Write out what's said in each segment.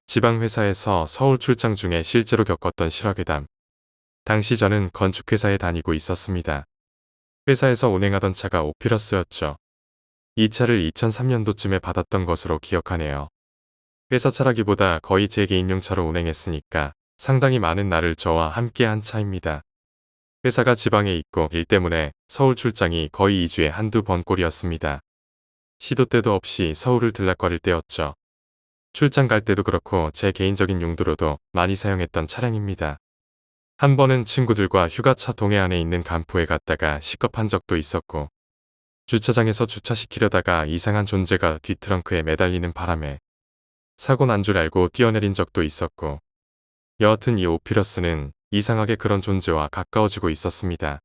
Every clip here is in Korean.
지방회사에서 서울 출장 중에 실제로 겪었던 실화괴담. 당시 저는 건축회사에 다니고 있었습니다. 회사에서 운행하던 차가 오피러스였죠. 이 차를 2003년도쯤에 받았던 것으로 기억하네요. 회사 차라기보다 거의 제 개인용 차로 운행했으니까 상당히 많은 날을 저와 함께 한 차입니다. 회사가 지방에 있고 일 때문에 서울 출장이 거의 2주에 한두 번 꼴이었습니다. 시도 때도 없이 서울을 들락거릴 때였죠. 출장 갈 때도 그렇고 제 개인적인 용도로도 많이 사용했던 차량입니다. 한 번은 친구들과 휴가차 동해 안에 있는 간포에 갔다가 시겁한 적도 있었고, 주차장에서 주차시키려다가 이상한 존재가 뒷트렁크에 매달리는 바람에 사고 난 줄 알고 뛰어내린 적도 있었고, 여하튼 이 오피러스는 이상하게 그런 존재와 가까워지고 있었습니다.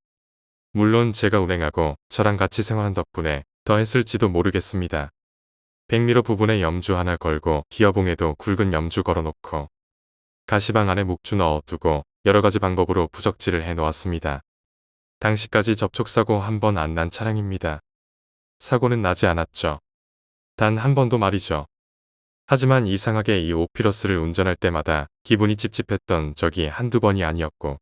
물론 제가 운행하고 저랑 같이 생활한 덕분에 더 했을지도 모르겠습니다. 백미러 부분에 염주 하나 걸고 기어봉에도 굵은 염주 걸어놓고 가시방 안에 묵주 넣어두고 여러가지 방법으로 부적질을 해놓았습니다. 당시까지 접촉사고 한 번 안 난 차량입니다. 사고는 나지 않았죠. 단 한 번도 말이죠. 하지만 이상하게 이 오피러스를 운전할 때마다 기분이 찝찝했던 적이 한두 번이 아니었고,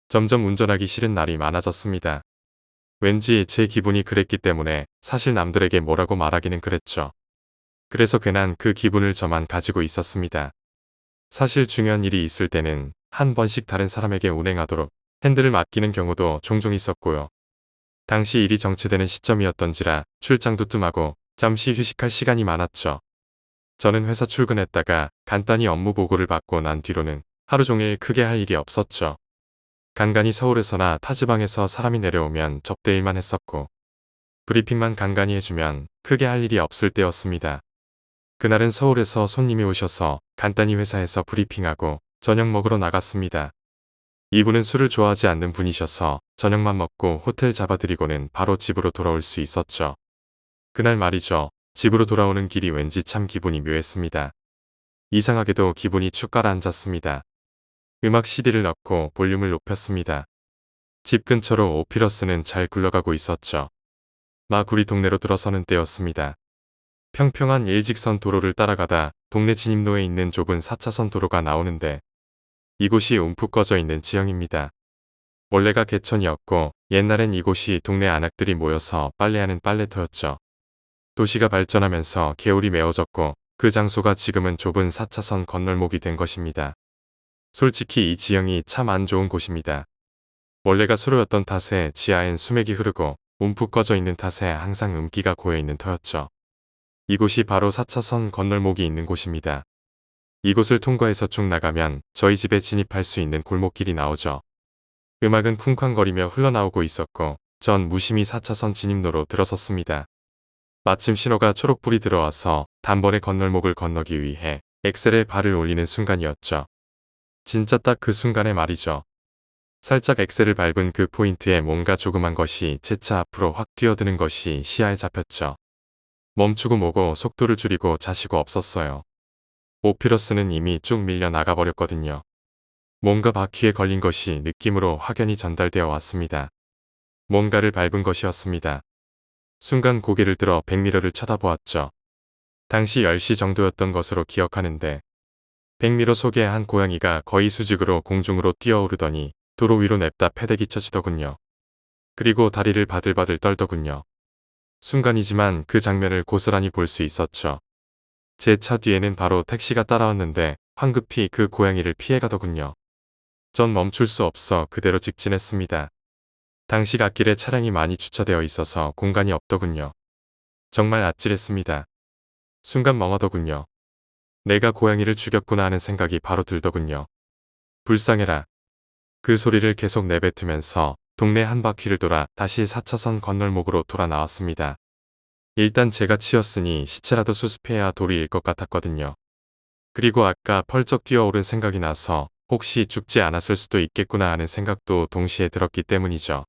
점점 운전하기 싫은 날이 많아졌습니다. 왠지 제 기분이 그랬기 때문에 사실 남들에게 뭐라고 말하기는 그랬죠. 그래서 괜한 그 기분을 저만 가지고 있었습니다. 사실 중요한 일이 있을 때는 한 번씩 다른 사람에게 운행하도록 핸들을 맡기는 경우도 종종 있었고요. 당시 일이 정체되는 시점이었던지라 출장도 뜸하고 잠시 휴식할 시간이 많았죠. 저는 회사 출근했다가 간단히 업무 보고를 받고 난 뒤로는 하루 종일 크게 할 일이 없었죠. 간간히 서울에서나 타지방에서 사람이 내려오면 접대 일만 했었고, 브리핑만 간간히 해주면 크게 할 일이 없을 때였습니다. 그날은 서울에서 손님이 오셔서 간단히 회사에서 브리핑하고 저녁 먹으러 나갔습니다. 이분은 술을 좋아하지 않는 분이셔서 저녁만 먹고 호텔 잡아드리고는 바로 집으로 돌아올 수 있었죠. 그날 말이죠. 집으로 돌아오는 길이 왠지 참 기분이 묘했습니다. 이상하게도 기분이 축 가라앉았습니다. 음악 CD를 넣고 볼륨을 높였습니다. 집 근처로 오피러스는 잘 굴러가고 있었죠. 막 우리 동네로 들어서는 때였습니다. 평평한 일직선 도로를 따라가다 동네 진입로에 있는 좁은 4차선 도로가 나오는데, 이곳이 움푹 꺼져 있는 지형입니다. 원래가 개천이었고 옛날엔 이곳이 동네 안악들이 모여서 빨래하는 빨래터였죠. 도시가 발전하면서 개울이 메워졌고 그 장소가 지금은 좁은 4차선 건널목이 된 것입니다. 솔직히 이 지형이 참 안 좋은 곳입니다. 원래가 수로였던 탓에 지하엔 수맥이 흐르고 움푹 꺼져 있는 탓에 항상 음기가 고여있는 터였죠. 이곳이 바로 4차선 건널목이 있는 곳입니다. 이곳을 통과해서 쭉 나가면 저희 집에 진입할 수 있는 골목길이 나오죠. 음악은 쿵쾅거리며 흘러나오고 있었고 전 무심히 4차선 진입로로 들어섰습니다. 마침 신호가 초록불이 들어와서 단번에 건널목을 건너기 위해 엑셀에 발을 올리는 순간이었죠. 진짜 딱 그 순간에 말이죠. 살짝 엑셀을 밟은 그 포인트에 뭔가 조그만 것이 제 차 앞으로 확 뛰어드는 것이 시야에 잡혔죠. 멈추고 모고 속도를 줄이고 자시고 없었어요. 오피러스는 이미 쭉 밀려 나가버렸거든요. 뭔가 바퀴에 걸린 것이 느낌으로 확연히 전달되어 왔습니다. 뭔가를 밟은 것이었습니다. 순간 고개를 들어 백미러를 쳐다보았죠. 당시 10시 정도였던 것으로 기억하는데, 백미러 속에 한 고양이가 거의 수직으로 공중으로 뛰어오르더니 도로 위로 냅다 패대기 쳐지더군요. 그리고 다리를 바들바들 떨더군요. 순간이지만 그 장면을 고스란히 볼 수 있었죠. 제 차 뒤에는 바로 택시가 따라왔는데 황급히 그 고양이를 피해가더군요. 전 멈출 수 없어 그대로 직진했습니다. 당시 갓길에 차량이 많이 주차되어 있어서 공간이 없더군요. 정말 아찔했습니다. 순간 멍하더군요. 내가 고양이를 죽였구나 하는 생각이 바로 들더군요. 불쌍해라. 그 소리를 계속 내뱉으면서 동네 한 바퀴를 돌아 다시 4차선 건널목으로 돌아 나왔습니다. 일단 제가 치였으니 시체라도 수습해야 도리일 것 같았거든요. 그리고 아까 펄쩍 뛰어오른 생각이 나서 혹시 죽지 않았을 수도 있겠구나 하는 생각도 동시에 들었기 때문이죠.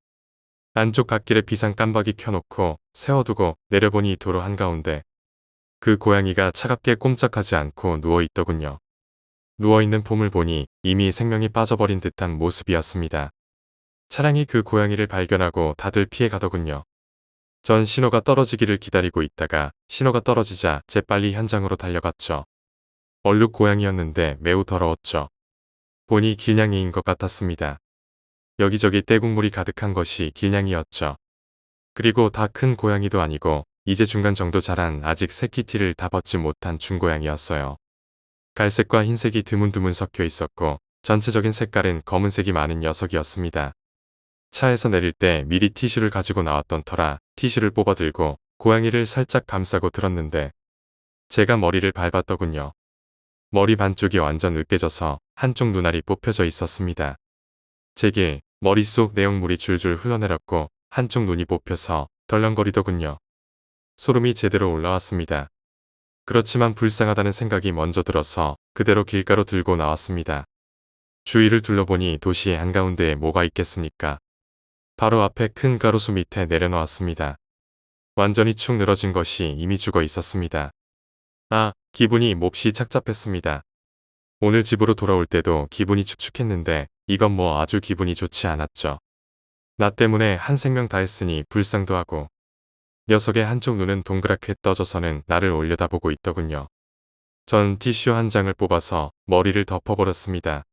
안쪽 갓길에 비상 깜박이 켜놓고 세워두고 내려보니 도로 한가운데 그 고양이가 차갑게 꼼짝하지 않고 누워있더군요. 누워있는 폼을 보니 이미 생명이 빠져버린 듯한 모습이었습니다. 차량이 그 고양이를 발견하고 다들 피해가더군요. 전 신호가 떨어지기를 기다리고 있다가 신호가 떨어지자 재빨리 현장으로 달려갔죠. 얼룩 고양이였는데 매우 더러웠죠. 보니 길냥이인 것 같았습니다. 여기저기 떼국물이 가득한 것이 길냥이였죠. 그리고 다 큰 고양이도 아니고 이제 중간 정도 자란 아직 새끼티를 다 벗지 못한 중고양이였어요. 갈색과 흰색이 드문드문 섞여 있었고 전체적인 색깔은 검은색이 많은 녀석이었습니다. 차에서 내릴 때 미리 티슈를 가지고 나왔던 터라 티슈를 뽑아 들고 고양이를 살짝 감싸고 들었는데 제가 머리를 밟았더군요. 머리 반쪽이 완전 으깨져서 한쪽 눈알이 뽑혀져 있었습니다. 제게 머릿속 내용물이 줄줄 흘러내렸고 한쪽 눈이 뽑혀서 덜렁거리더군요. 소름이 제대로 올라왔습니다. 그렇지만 불쌍하다는 생각이 먼저 들어서 그대로 길가로 들고 나왔습니다. 주위를 둘러보니 도시 한가운데에 뭐가 있겠습니까? 바로 앞에 큰 가로수 밑에 내려놓았습니다. 완전히 축 늘어진 것이 이미 죽어 있었습니다. 기분이 몹시 착잡했습니다. 오늘 집으로 돌아올 때도 기분이 축축했는데 이건 뭐 아주 기분이 좋지 않았죠. 나 때문에 한 생명 다 했으니 불쌍도 하고 녀석의 한쪽 눈은 동그랗게 떠져서는 나를 올려다보고 있더군요. 전 티슈 한 장을 뽑아서 머리를 덮어버렸습니다.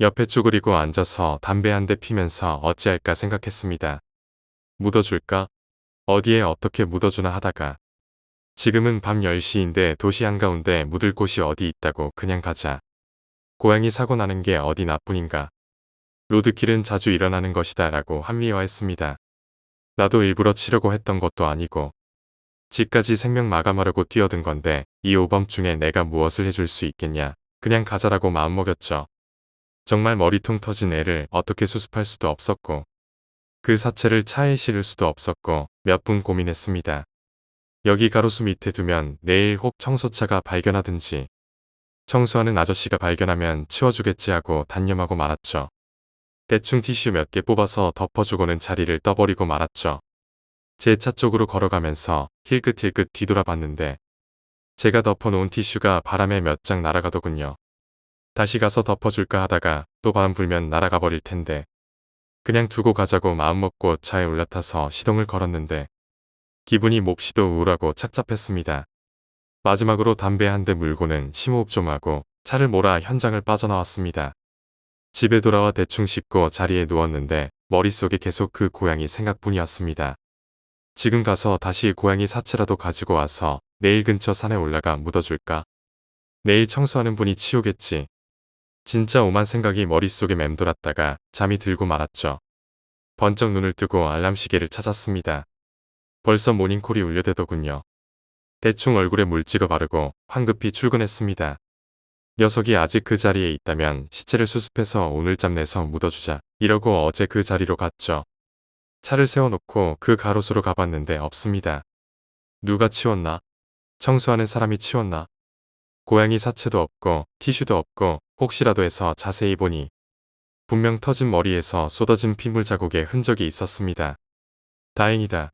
옆에 쭈그리고 앉아서 담배 한 대 피면서 어찌할까 생각했습니다. 묻어줄까? 어디에 어떻게 묻어주나 하다가 지금은 밤 10시인데 도시 한가운데 묻을 곳이 어디 있다고 그냥 가자. 고양이 사고 나는 게 어디 나뿐인가. 로드킬은 자주 일어나는 것이다 라고 합리화했습니다. 나도 일부러 치려고 했던 것도 아니고 집까지 생명 마감하려고 뛰어든 건데 이 오밤중에 내가 무엇을 해줄 수 있겠냐. 그냥 가자라고 마음먹였죠. 정말 머리통 터진 애를 어떻게 수습할 수도 없었고 그 사체를 차에 실을 수도 없었고 몇 분 고민했습니다. 여기 가로수 밑에 두면 내일 혹 청소차가 발견하든지 청소하는 아저씨가 발견하면 치워주겠지 하고 단념하고 말았죠. 대충 티슈 몇 개 뽑아서 덮어주고는 자리를 떠버리고 말았죠. 제 차 쪽으로 걸어가면서 힐끗힐끗 뒤돌아봤는데 제가 덮어놓은 티슈가 바람에 몇 장 날아가더군요. 다시 가서 덮어줄까 하다가 또 바람 불면 날아가 버릴 텐데 그냥 두고 가자고 마음먹고 차에 올라타서 시동을 걸었는데 기분이 몹시도 우울하고 착잡했습니다. 마지막으로 담배 한 대 물고는 심호흡 좀 하고 차를 몰아 현장을 빠져나왔습니다. 집에 돌아와 대충 씻고 자리에 누웠는데 머릿속에 계속 그 고양이 생각뿐이었습니다. 지금 가서 다시 고양이 사체라도 가지고 와서 내일 근처 산에 올라가 묻어줄까? 내일 청소하는 분이 치우겠지. 진짜 오만 생각이 머릿속에 맴돌았다가 잠이 들고 말았죠. 번쩍 눈을 뜨고 알람 시계를 찾았습니다. 벌써 모닝콜이 울려대더군요. 대충 얼굴에 물 찍어 바르고 황급히 출근했습니다. 녀석이 아직 그 자리에 있다면 시체를 수습해서 오늘 잠 내서 묻어주자 이러고 어제 그 자리로 갔죠. 차를 세워놓고 그 가로수로 가봤는데 없습니다. 누가 치웠나? 청소하는 사람이 치웠나? 고양이 사체도 없고 티슈도 없고 혹시라도 해서 자세히 보니 분명 터진 머리에서 쏟아진 피물 자국의 흔적이 있었습니다. 다행이다.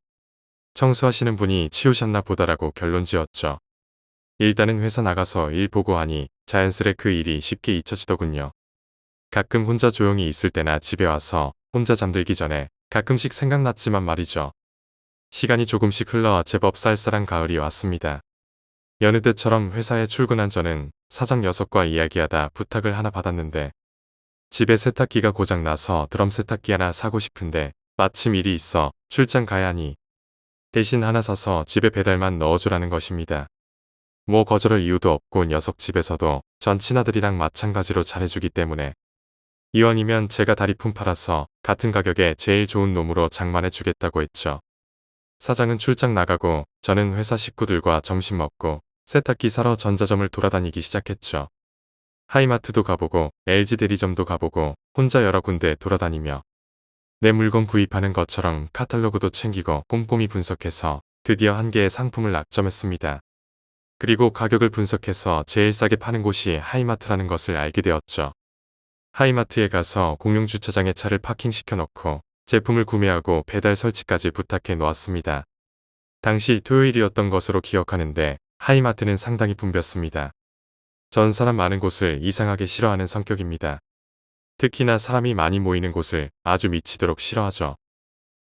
청소하시는 분이 치우셨나 보다라고 결론 지었죠. 일단은 회사 나가서 일 보고 하니 자연스레 그 일이 쉽게 잊혀지더군요. 가끔 혼자 조용히 있을 때나 집에 와서 혼자 잠들기 전에 가끔씩 생각났지만 말이죠. 시간이 조금씩 흘러 제법 쌀쌀한 가을이 왔습니다. 여느 때처럼 회사에 출근한 저는 사장 녀석과 이야기하다 부탁을 하나 받았는데 집에 세탁기가 고장나서 드럼 세탁기 하나 사고 싶은데 마침 일이 있어 출장 가야 하니 대신 하나 사서 집에 배달만 넣어주라는 것입니다. 뭐 거절할 이유도 없고 녀석 집에서도 전 친아들이랑 마찬가지로 잘해주기 때문에 이왕이면 제가 다리품 팔아서 같은 가격에 제일 좋은 놈으로 장만해주겠다고 했죠. 사장은 출장 나가고 저는 회사 식구들과 점심 먹고 세탁기 사러 전자점을 돌아다니기 시작했죠. 하이마트도 가보고 LG 대리점도 가보고 혼자 여러 군데 돌아다니며 내 물건 구입하는 것처럼 카탈로그도 챙기고 꼼꼼히 분석해서 드디어 한 개의 상품을 낙점했습니다. 그리고 가격을 분석해서 제일 싸게 파는 곳이 하이마트라는 것을 알게 되었죠. 하이마트에 가서 공용 주차장에 차를 파킹시켜 놓고 제품을 구매하고 배달 설치까지 부탁해 놓았습니다. 당시 토요일이었던 것으로 기억하는데 하이마트는 상당히 붐볐습니다. 전 사람 많은 곳을 이상하게 싫어하는 성격입니다. 특히나 사람이 많이 모이는 곳을 아주 미치도록 싫어하죠.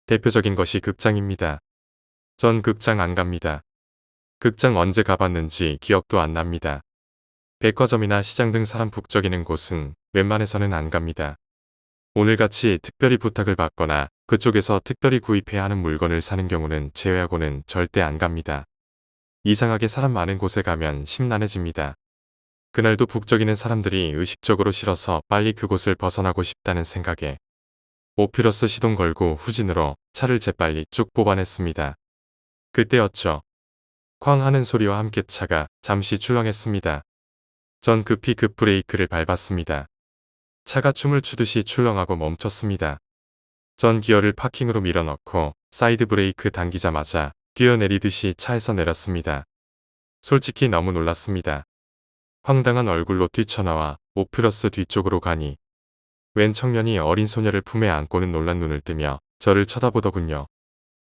대표적인 것이 극장입니다. 전 극장 안 갑니다. 극장 언제 가봤는지 기억도 안 납니다. 백화점이나 시장 등 사람 북적이는 곳은 웬만해서는 안 갑니다. 오늘같이 특별히 부탁을 받거나 그쪽에서 특별히 구입해야 하는 물건을 사는 경우는 제외하고는 절대 안 갑니다. 이상하게 사람 많은 곳에 가면 심란해집니다. 그날도 북적이는 사람들이 의식적으로 싫어서 빨리 그곳을 벗어나고 싶다는 생각에 오피러스 시동 걸고 후진으로 차를 재빨리 쭉 뽑아냈습니다. 그때였죠. 쾅 하는 소리와 함께 차가 잠시 출렁했습니다. 전 급히 급브레이크를 밟았습니다. 차가 춤을 추듯이 출렁하고 멈췄습니다. 전 기어를 파킹으로 밀어넣고 사이드 브레이크 당기자마자 뛰어내리듯이 차에서 내렸습니다. 솔직히 너무 놀랐습니다. 황당한 얼굴로 뛰쳐나와 오피러스 뒤쪽으로 가니 웬 청년이 어린 소녀를 품에 안고는 놀란 눈을 뜨며 저를 쳐다보더군요.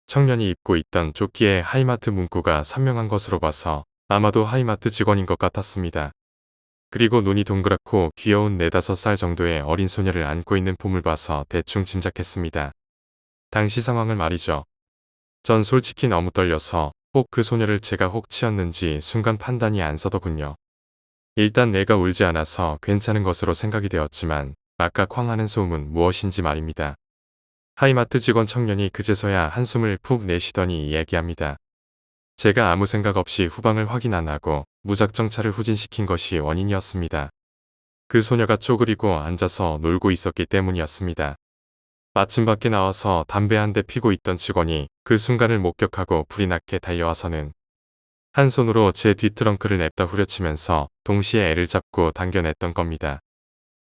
청년이 입고 있던 조끼에 하이마트 문구가 선명한 것으로 봐서 아마도 하이마트 직원인 것 같았습니다. 그리고 눈이 동그랗고 귀여운 4~5살 정도의 어린 소녀를 안고 있는 폼을 봐서 대충 짐작했습니다. 당시 상황을 말이죠. 전 솔직히 너무 떨려서 꼭 그 소녀를 제가 혹 치었는지 순간 판단이 안 서더군요. 일단 내가 울지 않아서 괜찮은 것으로 생각이 되었지만 아까 쾅 하는 소음은 무엇인지 말입니다. 하이마트 직원 청년이 그제서야 한숨을 푹 내쉬더니 얘기합니다. 제가 아무 생각 없이 후방을 확인 안 하고 무작정 차를 후진시킨 것이 원인이었습니다. 그 소녀가 쪼그리고 앉아서 놀고 있었기 때문이었습니다. 마침 밖에 나와서 담배 한 대 피고 있던 직원이 그 순간을 목격하고 불이 나게 달려와서는 한 손으로 제 뒷트렁크를 냅다 후려치면서 동시에 애를 잡고 당겨냈던 겁니다.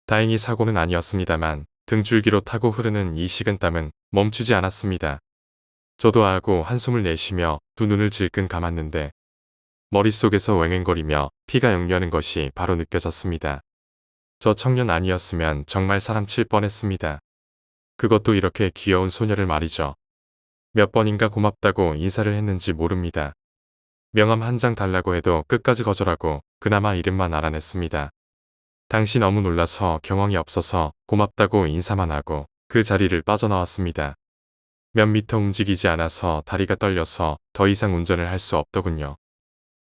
다행히 사고는 아니었습니다만 등줄기로 타고 흐르는 이 식은땀은 멈추지 않았습니다. 저도 아하고 한숨을 내쉬며 두 눈을 질끈 감았는데 머릿속에서 왱왱거리며 피가 역류하는 것이 바로 느껴졌습니다. 저 청년 아니었으면 정말 사람 칠 뻔했습니다. 그것도 이렇게 귀여운 소녀를 말이죠. 몇 번인가 고맙다고 인사를 했는지 모릅니다. 명함 한 장 달라고 해도 끝까지 거절하고 그나마 이름만 알아냈습니다. 당시 너무 놀라서 경황이 없어서 고맙다고 인사만 하고 그 자리를 빠져나왔습니다. 몇 미터 움직이지 않아서 다리가 떨려서 더 이상 운전을 할 수 없더군요.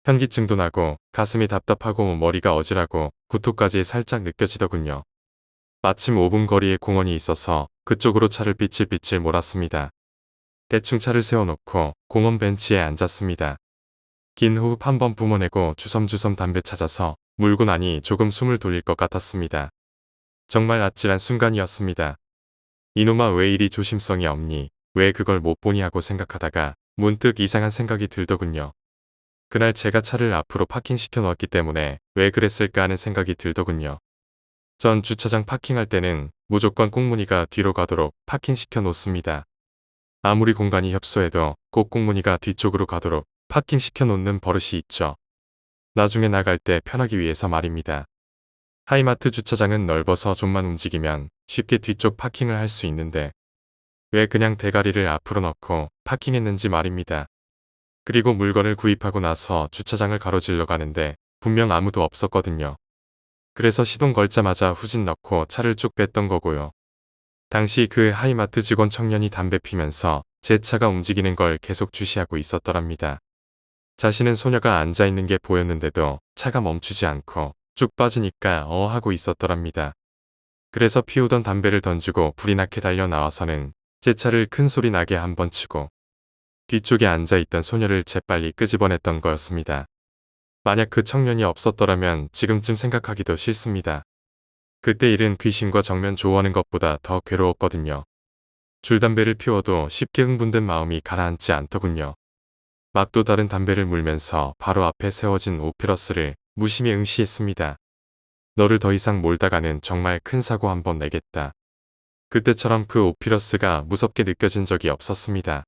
현기증도 나고 가슴이 답답하고 머리가 어지라고 구토까지 살짝 느껴지더군요. 마침 5분 거리에 공원이 있어서 그쪽으로 차를 삐칠삐칠 몰았습니다. 대충 차를 세워놓고 공원 벤치에 앉았습니다. 긴 호흡 한번 뿜어내고 주섬주섬 담배 찾아서 물고 나니 조금 숨을 돌릴 것 같았습니다. 정말 아찔한 순간이었습니다. 이놈아 왜 이리 조심성이 없니? 왜 그걸 못 보니 하고 생각하다가 문득 이상한 생각이 들더군요. 그날 제가 차를 앞으로 파킹시켜 놓았기 때문에 왜 그랬을까 하는 생각이 들더군요. 전 주차장 파킹할 때는 무조건 꽁무니가 뒤로 가도록 파킹시켜 놓습니다. 아무리 공간이 협소해도 꼭 꽁무니가 뒤쪽으로 가도록 파킹시켜 놓는 버릇이 있죠. 나중에 나갈 때 편하기 위해서 말입니다. 하이마트 주차장은 넓어서 좀만 움직이면 쉽게 뒤쪽 파킹을 할 수 있는데 왜 그냥 대가리를 앞으로 넣고 파킹했는지 말입니다. 그리고 물건을 구입하고 나서 주차장을 가로질러 가는데 분명 아무도 없었거든요. 그래서 시동 걸자마자 후진 넣고 차를 쭉 뺐던 거고요. 당시 그 하이마트 직원 청년이 담배 피면서 제 차가 움직이는 걸 계속 주시하고 있었더랍니다. 자신은 소녀가 앉아있는 게 보였는데도 차가 멈추지 않고 쭉 빠지니까 하고 있었더랍니다. 그래서 피우던 담배를 던지고 불이 나게 달려 나와서는 제 차를 큰 소리 나게 한번 치고 뒤쪽에 앉아있던 소녀를 재빨리 끄집어냈던 거였습니다. 만약 그 청년이 없었더라면 지금쯤 생각하기도 싫습니다. 그때 일은 귀신과 정면 조우하는 것보다 더 괴로웠거든요. 줄담배를 피워도 쉽게 흥분된 마음이 가라앉지 않더군요. 막 또 다른 담배를 물면서 바로 앞에 세워진 오피러스를 무심히 응시했습니다. 너를 더 이상 몰다가는 정말 큰 사고 한번 내겠다. 그때처럼 그 오피러스가 무섭게 느껴진 적이 없었습니다.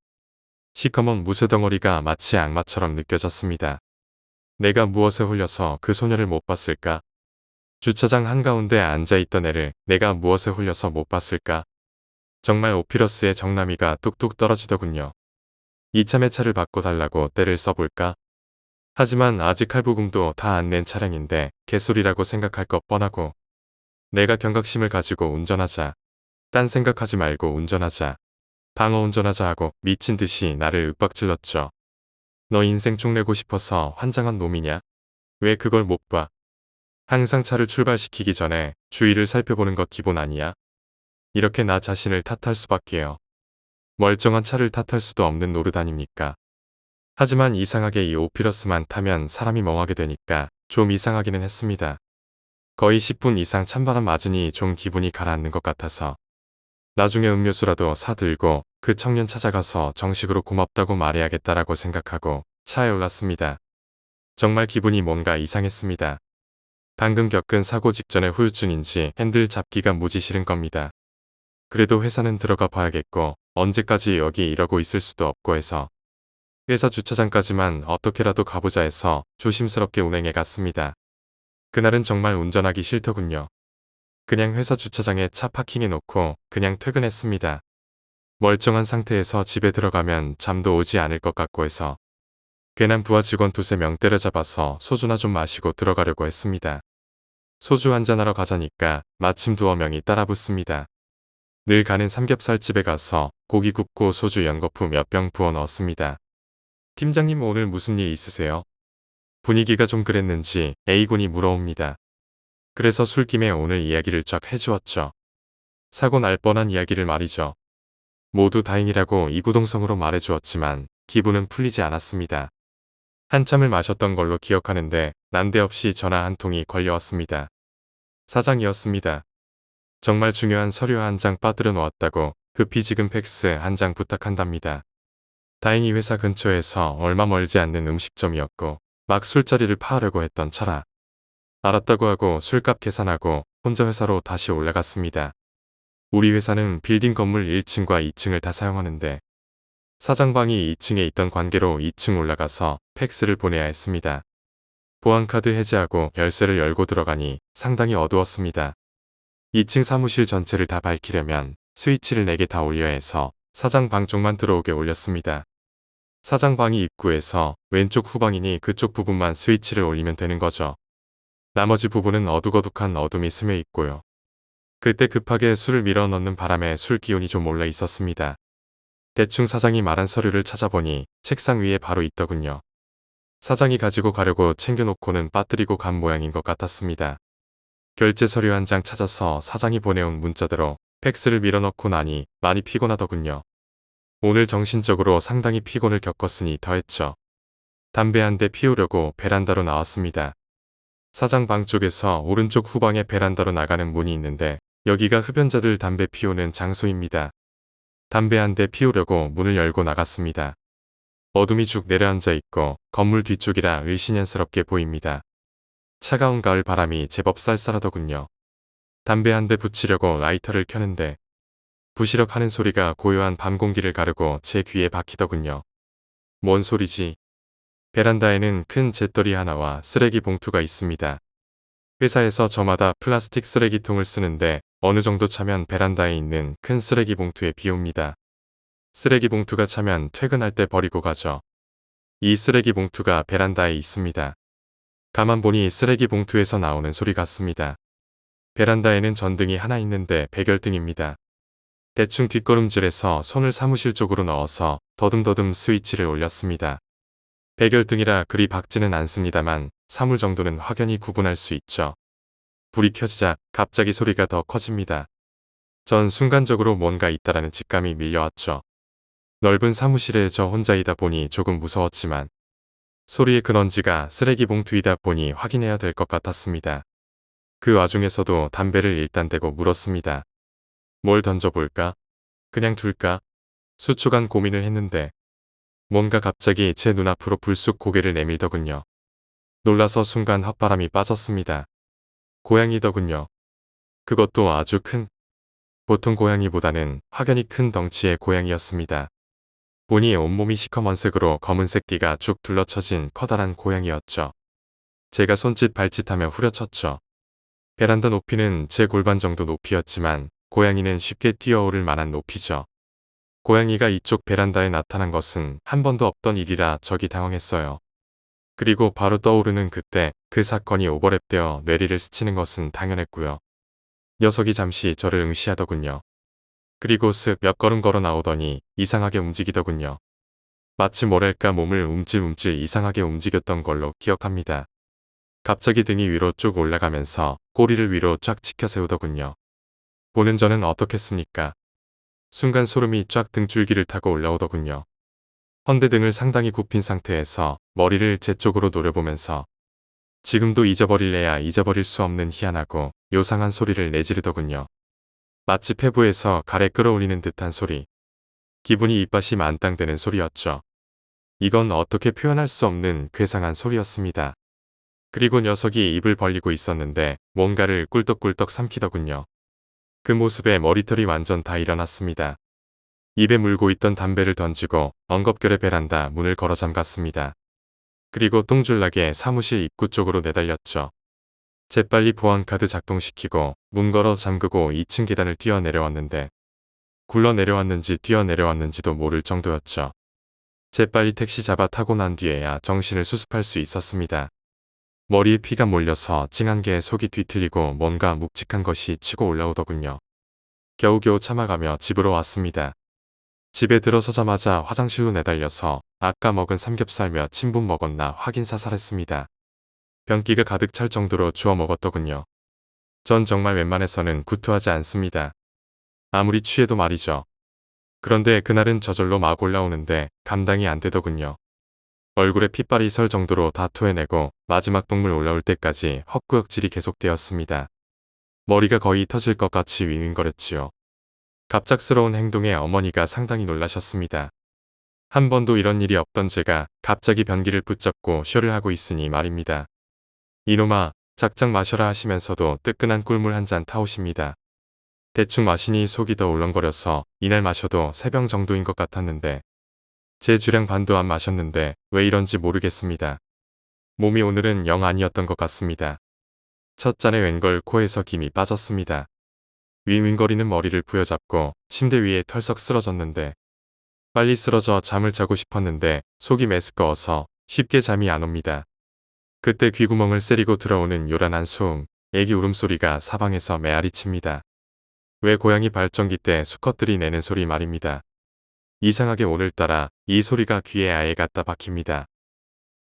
시커먼 무쇠덩어리가 마치 악마처럼 느껴졌습니다. 내가 무엇에 홀려서 그 소녀를 못 봤을까? 주차장 한가운데 앉아있던 애를 내가 무엇에 홀려서 못 봤을까? 정말 오피러스의 정남이가 뚝뚝 떨어지더군요. 이참에 차를 바꿔달라고 떼를 써볼까? 하지만 아직 할부금도 다 안 낸 차량인데 개소리라고 생각할 것 뻔하고 내가 경각심을 가지고 운전하자. 딴 생각하지 말고 운전하자. 방어 운전하자 하고 미친 듯이 나를 윽박질렀죠. 너 인생 쪽 내고 싶어서 환장한 놈이냐? 왜 그걸 못 봐? 항상 차를 출발시키기 전에 주위를 살펴보는 것 기본 아니야? 이렇게 나 자신을 탓할 수밖에요. 멀쩡한 차를 탓할 수도 없는 노릇 아닙니까? 하지만 이상하게 이 오피러스만 타면 사람이 멍하게 되니까 좀 이상하기는 했습니다. 거의 10분 이상 찬바람 맞으니 좀 기분이 가라앉는 것 같아서 나중에 음료수라도 사들고 그 청년 찾아가서 정식으로 고맙다고 말해야겠다라고 생각하고 차에 올랐습니다. 정말 기분이 뭔가 이상했습니다. 방금 겪은 사고 직전의 후유증인지 핸들 잡기가 무지 싫은 겁니다. 그래도 회사는 들어가 봐야겠고 언제까지 여기 이러고 있을 수도 없고 해서 회사 주차장까지만 어떻게라도 가보자 해서 조심스럽게 운행해 갔습니다. 그날은 정말 운전하기 싫더군요. 그냥 회사 주차장에 차 파킹해 놓고 그냥 퇴근했습니다. 멀쩡한 상태에서 집에 들어가면 잠도 오지 않을 것 같고 해서 괜한 부하 직원 두세 명 때려잡아서 소주나 좀 마시고 들어가려고 했습니다. 소주 한잔하러 가자니까 마침 두어 명이 따라붙습니다. 늘 가는 삼겹살집에 가서 고기 굽고 소주 연거푸 몇 병 부어 넣었습니다. 팀장님 오늘 무슨 일 있으세요? 분위기가 좀 그랬는지 A군이 물어옵니다. 그래서 술김에 오늘 이야기를 쫙 해주었죠. 사고 날 뻔한 이야기를 말이죠. 모두 다행이라고 이구동성으로 말해주었지만 기분은 풀리지 않았습니다. 한참을 마셨던 걸로 기억하는데 난데없이 전화 한 통이 걸려왔습니다. 사장이었습니다. 정말 중요한 서류 한 장 빠뜨려 놓았다고 급히 지금 팩스 한 장 부탁한답니다. 다행히 회사 근처에서 얼마 멀지 않는 음식점이었고 막 술자리를 파하려고 했던 차라. 알았다고 하고 술값 계산하고 혼자 회사로 다시 올라갔습니다. 우리 회사는 빌딩 건물 1층과 2층을 다 사용하는데 사장방이 2층에 있던 관계로 2층 올라가서 팩스를 보내야 했습니다. 보안카드 해제하고 열쇠를 열고 들어가니 상당히 어두웠습니다. 2층 사무실 전체를 다 밝히려면 스위치를 4개 다 올려야 해서 사장 방 쪽만 들어오게 올렸습니다. 사장 방이 입구에서 왼쪽 후방이니 그쪽 부분만 스위치를 올리면 되는 거죠. 나머지 부분은 어둑어둑한 어둠이 스며 있고요. 그때 급하게 술을 밀어 넣는 바람에 술 기운이 좀 올라 있었습니다. 대충 사장이 말한 서류를 찾아보니 책상 위에 바로 있더군요. 사장이 가지고 가려고 챙겨놓고는 빠뜨리고 간 모양인 것 같았습니다. 결제 서류 한 장 찾아서 사장이 보내온 문자대로 팩스를 밀어넣고 나니 많이 피곤하더군요. 오늘 정신적으로 상당히 피곤을 겪었으니 더했죠. 담배 한 대 피우려고 베란다로 나왔습니다. 사장 방 쪽에서 오른쪽 후방에 베란다로 나가는 문이 있는데 여기가 흡연자들 담배 피우는 장소입니다. 담배 한 대 피우려고 문을 열고 나갔습니다. 어둠이 쭉 내려앉아 있고 건물 뒤쪽이라 을씨년스럽게 보입니다. 차가운 가을 바람이 제법 쌀쌀하더군요. 담배 한 대 붙이려고 라이터를 켜는데 부시럭 하는 소리가 고요한 밤 공기를 가르고 제 귀에 박히더군요. 뭔 소리지? 베란다에는 큰 잿더리 하나와 쓰레기 봉투가 있습니다. 회사에서 저마다 플라스틱 쓰레기통을 쓰는데 어느 정도 차면 베란다에 있는 큰 쓰레기 봉투에 비웁니다. 쓰레기 봉투가 차면 퇴근할 때 버리고 가죠. 이 쓰레기 봉투가 베란다에 있습니다. 가만 보니 쓰레기 봉투에서 나오는 소리 같습니다. 베란다에는 전등이 하나 있는데 백열등입니다. 대충 뒷걸음질해서 손을 사무실 쪽으로 넣어서 더듬더듬 스위치를 올렸습니다. 백열등이라 그리 밝지는 않습니다만 사물 정도는 확연히 구분할 수 있죠. 불이 켜지자 갑자기 소리가 더 커집니다. 전 순간적으로 뭔가 있다라는 직감이 밀려왔죠. 넓은 사무실에 저 혼자이다 보니 조금 무서웠지만 소리의 근원지가 쓰레기 봉투이다 보니 확인해야 될 것 같았습니다. 그 와중에서도 담배를 일단 대고 물었습니다. 뭘 던져볼까? 그냥 둘까? 수초간 고민을 했는데 뭔가 갑자기 제 눈앞으로 불쑥 고개를 내밀더군요. 놀라서 순간 헛바람이 빠졌습니다. 고양이더군요. 그것도 아주 큰, 보통 고양이보다는 확연히 큰 덩치의 고양이였습니다. 보니 온몸이 시커먼색으로 검은색 띠가 쭉 둘러쳐진 커다란 고양이였죠. 제가 손짓 발짓하며 후려쳤죠. 베란다 높이는 제 골반 정도 높이였지만 고양이는 쉽게 뛰어오를 만한 높이죠. 고양이가 이쪽 베란다에 나타난 것은 한 번도 없던 일이라 적이 당황했어요. 그리고 바로 떠오르는 그때 그 사건이 오버랩되어 뇌리를 스치는 것은 당연했고요. 녀석이 잠시 저를 응시하더군요. 그리고 슥 몇 걸음 걸어 나오더니 이상하게 움직이더군요. 마치 뭐랄까 몸을 움찔움찔 이상하게 움직였던 걸로 기억합니다. 갑자기 등이 위로 쭉 올라가면서 꼬리를 위로 쫙 치켜 세우더군요. 보는 저는 어떻겠습니까? 순간 소름이 쫙 등줄기를 타고 올라오더군요. 헌데 등을 상당히 굽힌 상태에서 머리를 제 쪽으로 노려보면서 지금도 잊어버릴래야 잊어버릴 수 없는 희한하고 요상한 소리를 내지르더군요. 마치 폐부에서 가래 끌어올리는 듯한 소리. 기분이 입맛이 만땅되는 소리였죠. 이건 어떻게 표현할 수 없는 괴상한 소리였습니다. 그리고 녀석이 입을 벌리고 있었는데 뭔가를 꿀떡꿀떡 삼키더군요. 그 모습에 머리털이 완전 다 일어났습니다. 입에 물고 있던 담배를 던지고 엉겁결에 베란다 문을 걸어 잠갔습니다. 그리고 똥줄나게 사무실 입구 쪽으로 내달렸죠. 재빨리 보안카드 작동시키고 문 걸어 잠그고 2층 계단을 뛰어내려왔는데 굴러내려왔는지 뛰어내려왔는지도 모를 정도였죠. 재빨리 택시 잡아 타고 난 뒤에야 정신을 수습할 수 있었습니다. 머리에 피가 몰려서 찡한 게 속이 뒤틀리고 뭔가 묵직한 것이 치고 올라오더군요. 겨우겨우 참아가며 집으로 왔습니다. 집에 들어서자마자 화장실로 내달려서 아까 먹은 삼겹살 몇 인분 먹었나 확인 사살했습니다. 변기가 가득 찰 정도로 주워 먹었더군요. 전 정말 웬만해서는 구토하지 않습니다. 아무리 취해도 말이죠. 그런데 그날은 저절로 막 올라오는데 감당이 안 되더군요. 얼굴에 핏발이 설 정도로 다 토해내고 마지막 동물 올라올 때까지 헛구역질이 계속되었습니다. 머리가 거의 터질 것 같이 윙윙거렸지요. 갑작스러운 행동에 어머니가 상당히 놀라셨습니다. 한 번도 이런 일이 없던 제가 갑자기 변기를 붙잡고 쇼를 하고 있으니 말입니다. 이놈아, 작작 마셔라 하시면서도 뜨끈한 꿀물 한 잔 타오십니다. 대충 마시니 속이 더 울렁거려서 이날 마셔도 3병 정도인 것 같았는데 제 주량 반도 안 마셨는데 왜 이런지 모르겠습니다. 몸이 오늘은 영 아니었던 것 같습니다. 첫 잔에 웬걸 코에서 김이 빠졌습니다. 윙윙거리는 머리를 부여잡고 침대 위에 털썩 쓰러졌는데 빨리 쓰러져 잠을 자고 싶었는데 속이 메스꺼워서 쉽게 잠이 안 옵니다. 그때 귓구멍을 세리고 들어오는 요란한 소음, 애기 울음소리가 사방에서 메아리 칩니다. 왜 고양이 발전기 때 수컷들이 내는 소리 말입니다. 이상하게 오늘따라 이 소리가 귀에 아예 갖다 박힙니다.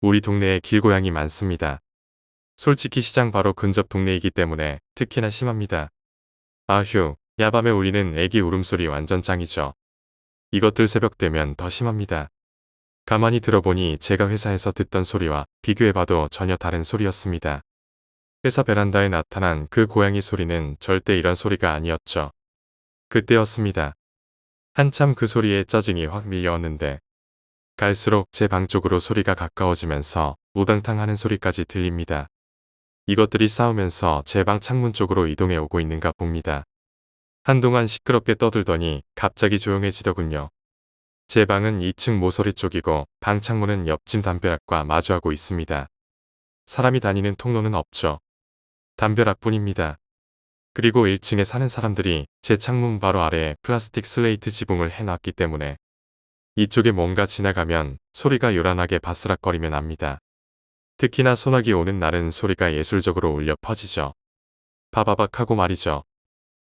우리 동네에 길고양이 많습니다. 솔직히 시장 바로 근접 동네이기 때문에 특히나 심합니다. 아휴, 야밤에 울리는 애기 울음소리 완전 짱이죠. 이것들 새벽 되면 더 심합니다. 가만히 들어보니 제가 회사에서 듣던 소리와 비교해봐도 전혀 다른 소리였습니다. 회사 베란다에 나타난 그 고양이 소리는 절대 이런 소리가 아니었죠. 그때였습니다. 한참 그 소리에 짜증이 확 밀려왔는데 갈수록 제 방 쪽으로 소리가 가까워지면서 우당탕 하는 소리까지 들립니다. 이것들이 싸우면서 제 방 창문 쪽으로 이동해 오고 있는가 봅니다. 한동안 시끄럽게 떠들더니 갑자기 조용해지더군요. 제 방은 2층 모서리 쪽이고 방 창문은 옆집 담벼락과 마주하고 있습니다. 사람이 다니는 통로는 없죠. 담벼락뿐입니다. 그리고 1층에 사는 사람들이 제 창문 바로 아래에 플라스틱 슬레이트 지붕을 해놨기 때문에 이쪽에 뭔가 지나가면 소리가 요란하게 바스락거리면 압니다. 특히나 소나기 오는 날은 소리가 예술적으로 울려 퍼지죠. 바바박 하고 말이죠.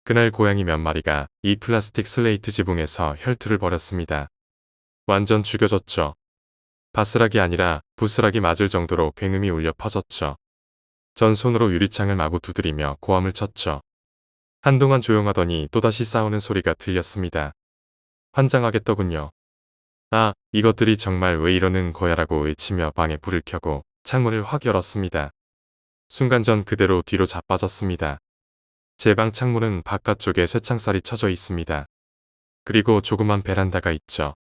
그날 고양이 몇 마리가 이 플라스틱 슬레이트 지붕에서 혈투를 벌였습니다. 완전 죽여졌죠. 바스락이 아니라 부스락이 맞을 정도로 굉음이 울려 퍼졌죠. 전 손으로 유리창을 마구 두드리며 고함을 쳤죠. 한동안 조용하더니 또다시 싸우는 소리가 들렸습니다. 환장하겠더군요. 아, 이것들이 정말 왜 이러는 거야라고 외치며 방에 불을 켜고 창문을 확 열었습니다. 순간 전 그대로 뒤로 자빠졌습니다. 제 방 창문은 바깥쪽에 쇠창살이 쳐져 있습니다. 그리고 조그만 베란다가 있죠.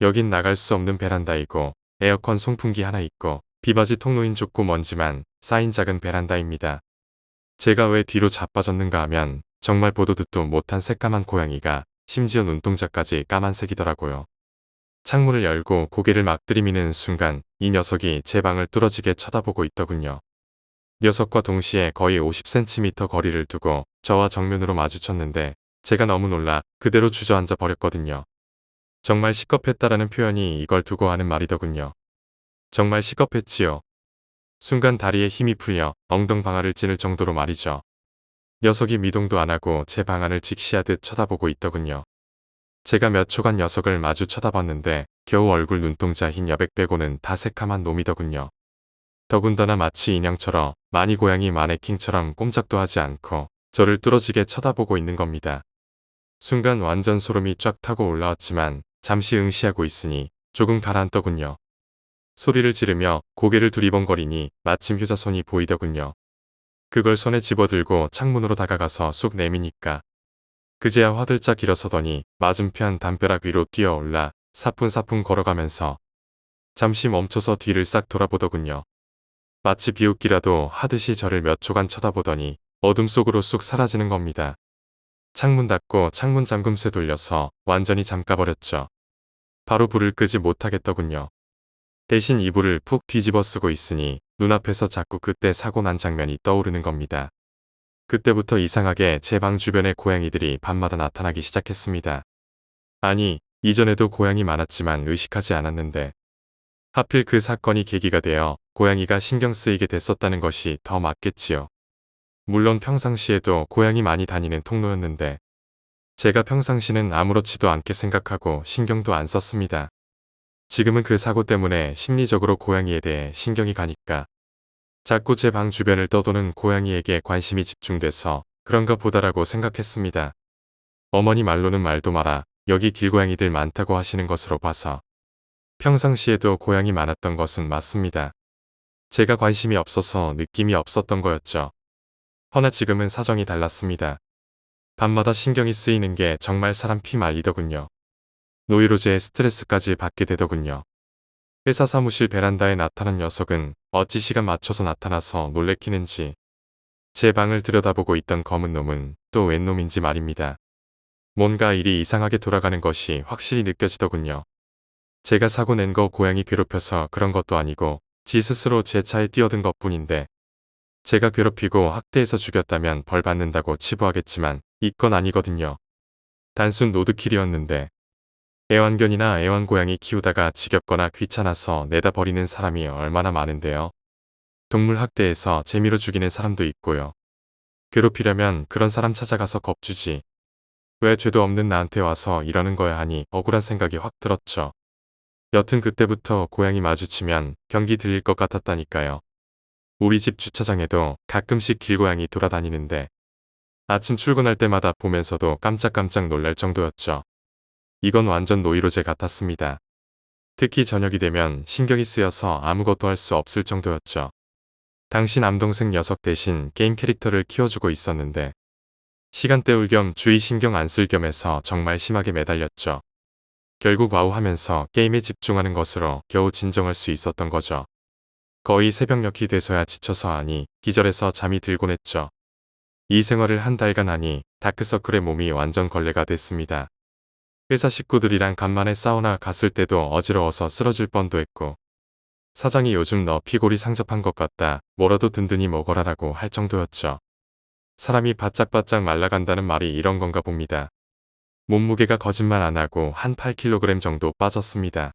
여긴 나갈 수 없는 베란다이고 에어컨 송풍기 하나 있고 비바지 통로인 좁고 먼지만 쌓인 작은 베란다입니다. 제가 왜 뒤로 자빠졌는가 하면 정말 보도 듣도 못한 새까만 고양이가 심지어 눈동자까지 까만색이더라고요. 창문을 열고 고개를 막 들이미는 순간 이 녀석이 제 방을 뚫어지게 쳐다보고 있더군요. 녀석과 동시에 거의 50cm 거리를 두고 저와 정면으로 마주쳤는데 제가 너무 놀라 그대로 주저앉아 버렸거든요. 정말 시겁했다라는 표현이 이걸 두고 하는 말이더군요. 정말 시겁했지요. 순간 다리에 힘이 풀려 엉덩방아를 찌를 정도로 말이죠. 녀석이 미동도 안 하고 제 방안을 직시하듯 쳐다보고 있더군요. 제가 몇 초간 녀석을 마주 쳐다봤는데 겨우 얼굴 눈동자 흰 여백 빼고는 다 새카만 놈이더군요. 더군다나 마치 인형처럼 마니 고양이 마네킹처럼 꼼짝도 하지 않고 저를 뚫어지게 쳐다보고 있는 겁니다. 순간 완전 소름이 쫙 타고 올라왔지만 잠시 응시하고 있으니 조금 가라앉더군요. 소리를 지르며 고개를 두리번거리니 마침 휴자손이 보이더군요. 그걸 손에 집어들고 창문으로 다가가서 쑥 내미니까 그제야 화들짝 일어서더니 맞은편 담벼락 위로 뛰어올라 사뿐사뿐 걸어가면서 잠시 멈춰서 뒤를 싹 돌아보더군요. 마치 비웃기라도 하듯이 저를 몇 초간 쳐다보더니 어둠 속으로 쑥 사라지는 겁니다. 창문 닫고 창문 잠금쇠 돌려서 완전히 잠가버렸죠. 바로 불을 끄지 못하겠더군요. 대신 이불을 푹 뒤집어 쓰고 있으니 눈앞에서 자꾸 그때 사고 난 장면이 떠오르는 겁니다. 그때부터 이상하게 제 방 주변에 고양이들이 밤마다 나타나기 시작했습니다. 아니, 이전에도 고양이 많았지만 의식하지 않았는데 하필 그 사건이 계기가 되어 고양이가 신경 쓰이게 됐었다는 것이 더 맞겠지요. 물론 평상시에도 고양이 많이 다니는 통로였는데 제가 평상시는 아무렇지도 않게 생각하고 신경도 안 썼습니다. 지금은 그 사고 때문에 심리적으로 고양이에 대해 신경이 가니까 자꾸 제 방 주변을 떠도는 고양이에게 관심이 집중돼서 그런가 보다라고 생각했습니다. 어머니 말로는 말도 마라 여기 길고양이들 많다고 하시는 것으로 봐서 평상시에도 고양이 많았던 것은 맞습니다. 제가 관심이 없어서 느낌이 없었던 거였죠. 허나 지금은 사정이 달랐습니다. 밤마다 신경이 쓰이는 게 정말 사람 피 말리더군요. 노이로제에 스트레스까지 받게 되더군요. 회사 사무실 베란다에 나타난 녀석은 어찌 시간 맞춰서 나타나서 놀래키는지 제 방을 들여다보고 있던 검은 놈은 또 웬 놈인지 말입니다. 뭔가 일이 이상하게 돌아가는 것이 확실히 느껴지더군요. 제가 사고 낸 거 고양이 괴롭혀서 그런 것도 아니고 지 스스로 제 차에 뛰어든 것뿐인데 제가 괴롭히고 학대해서 죽였다면 벌 받는다고 치부하겠지만 이건 아니거든요. 단순 노드킬이었는데 애완견이나 애완고양이 키우다가 지겹거나 귀찮아서 내다 버리는 사람이 얼마나 많은데요. 동물 학대해서 재미로 죽이는 사람도 있고요. 괴롭히려면 그런 사람 찾아가서 겁주지. 왜 죄도 없는 나한테 와서 이러는 거야 하니 억울한 생각이 확 들었죠. 여튼 그때부터 고양이 마주치면 경기 들릴 것 같았다니까요. 우리 집 주차장에도 가끔씩 길고양이 돌아다니는데 아침 출근할 때마다 보면서도 깜짝깜짝 놀랄 정도였죠. 이건 완전 노이로제 같았습니다. 특히 저녁이 되면 신경이 쓰여서 아무것도 할 수 없을 정도였죠. 당시 남동생 녀석 대신 게임 캐릭터를 키워주고 있었는데 시간 때울 겸 주의 신경 안 쓸 겸 해서 정말 심하게 매달렸죠. 결국 와우 하면서 게임에 집중하는 것으로 겨우 진정할 수 있었던 거죠. 거의 새벽녘이 돼서야 지쳐서 하니 기절해서 잠이 들곤 했죠. 이 생활을 한 달간 하니 다크서클에 몸이 완전 걸레가 됐습니다. 회사 식구들이랑 간만에 사우나 갔을 때도 어지러워서 쓰러질 뻔도 했고 사장이 요즘 너 피골이 상접한 것 같다 뭐라도 든든히 먹어라라고 할 정도였죠. 사람이 바짝바짝 말라간다는 말이 이런 건가 봅니다. 몸무게가 거짓말 안 하고 한 8kg 정도 빠졌습니다.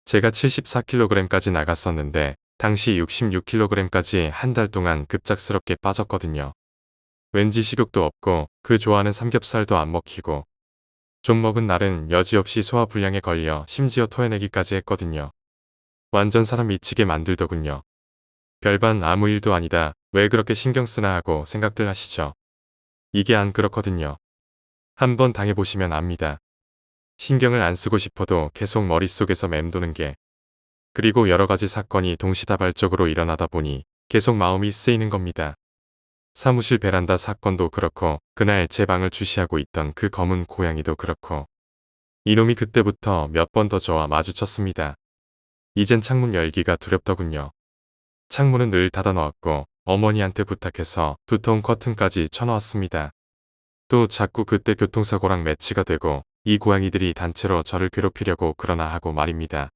제가 74kg까지 나갔었는데 당시 66kg까지 한 달 동안 급작스럽게 빠졌거든요. 왠지 식욕도 없고 그 좋아하는 삼겹살도 안 먹히고 좀 먹은 날은 여지없이 소화불량에 걸려 심지어 토해내기까지 했거든요. 완전 사람 미치게 만들더군요. 별반 아무 일도 아니다. 왜 그렇게 신경 쓰나 하고 생각들 하시죠. 이게 안 그렇거든요. 한번 당해보시면 압니다. 신경을 안 쓰고 싶어도 계속 머릿속에서 맴도는 게 그리고 여러 가지 사건이 동시다발적으로 일어나다 보니 계속 마음이 쓰이는 겁니다. 사무실 베란다 사건도 그렇고 그날 제 방을 주시하고 있던 그 검은 고양이도 그렇고 이놈이 그때부터 몇 번 더 저와 마주쳤습니다. 이젠 창문 열기가 두렵더군요. 창문은 늘 닫아놓았고 어머니한테 부탁해서 두터운 커튼까지 쳐놓았습니다. 또 자꾸 그때 교통사고랑 매치가 되고 이 고양이들이 단체로 저를 괴롭히려고 그러나 하고 말입니다.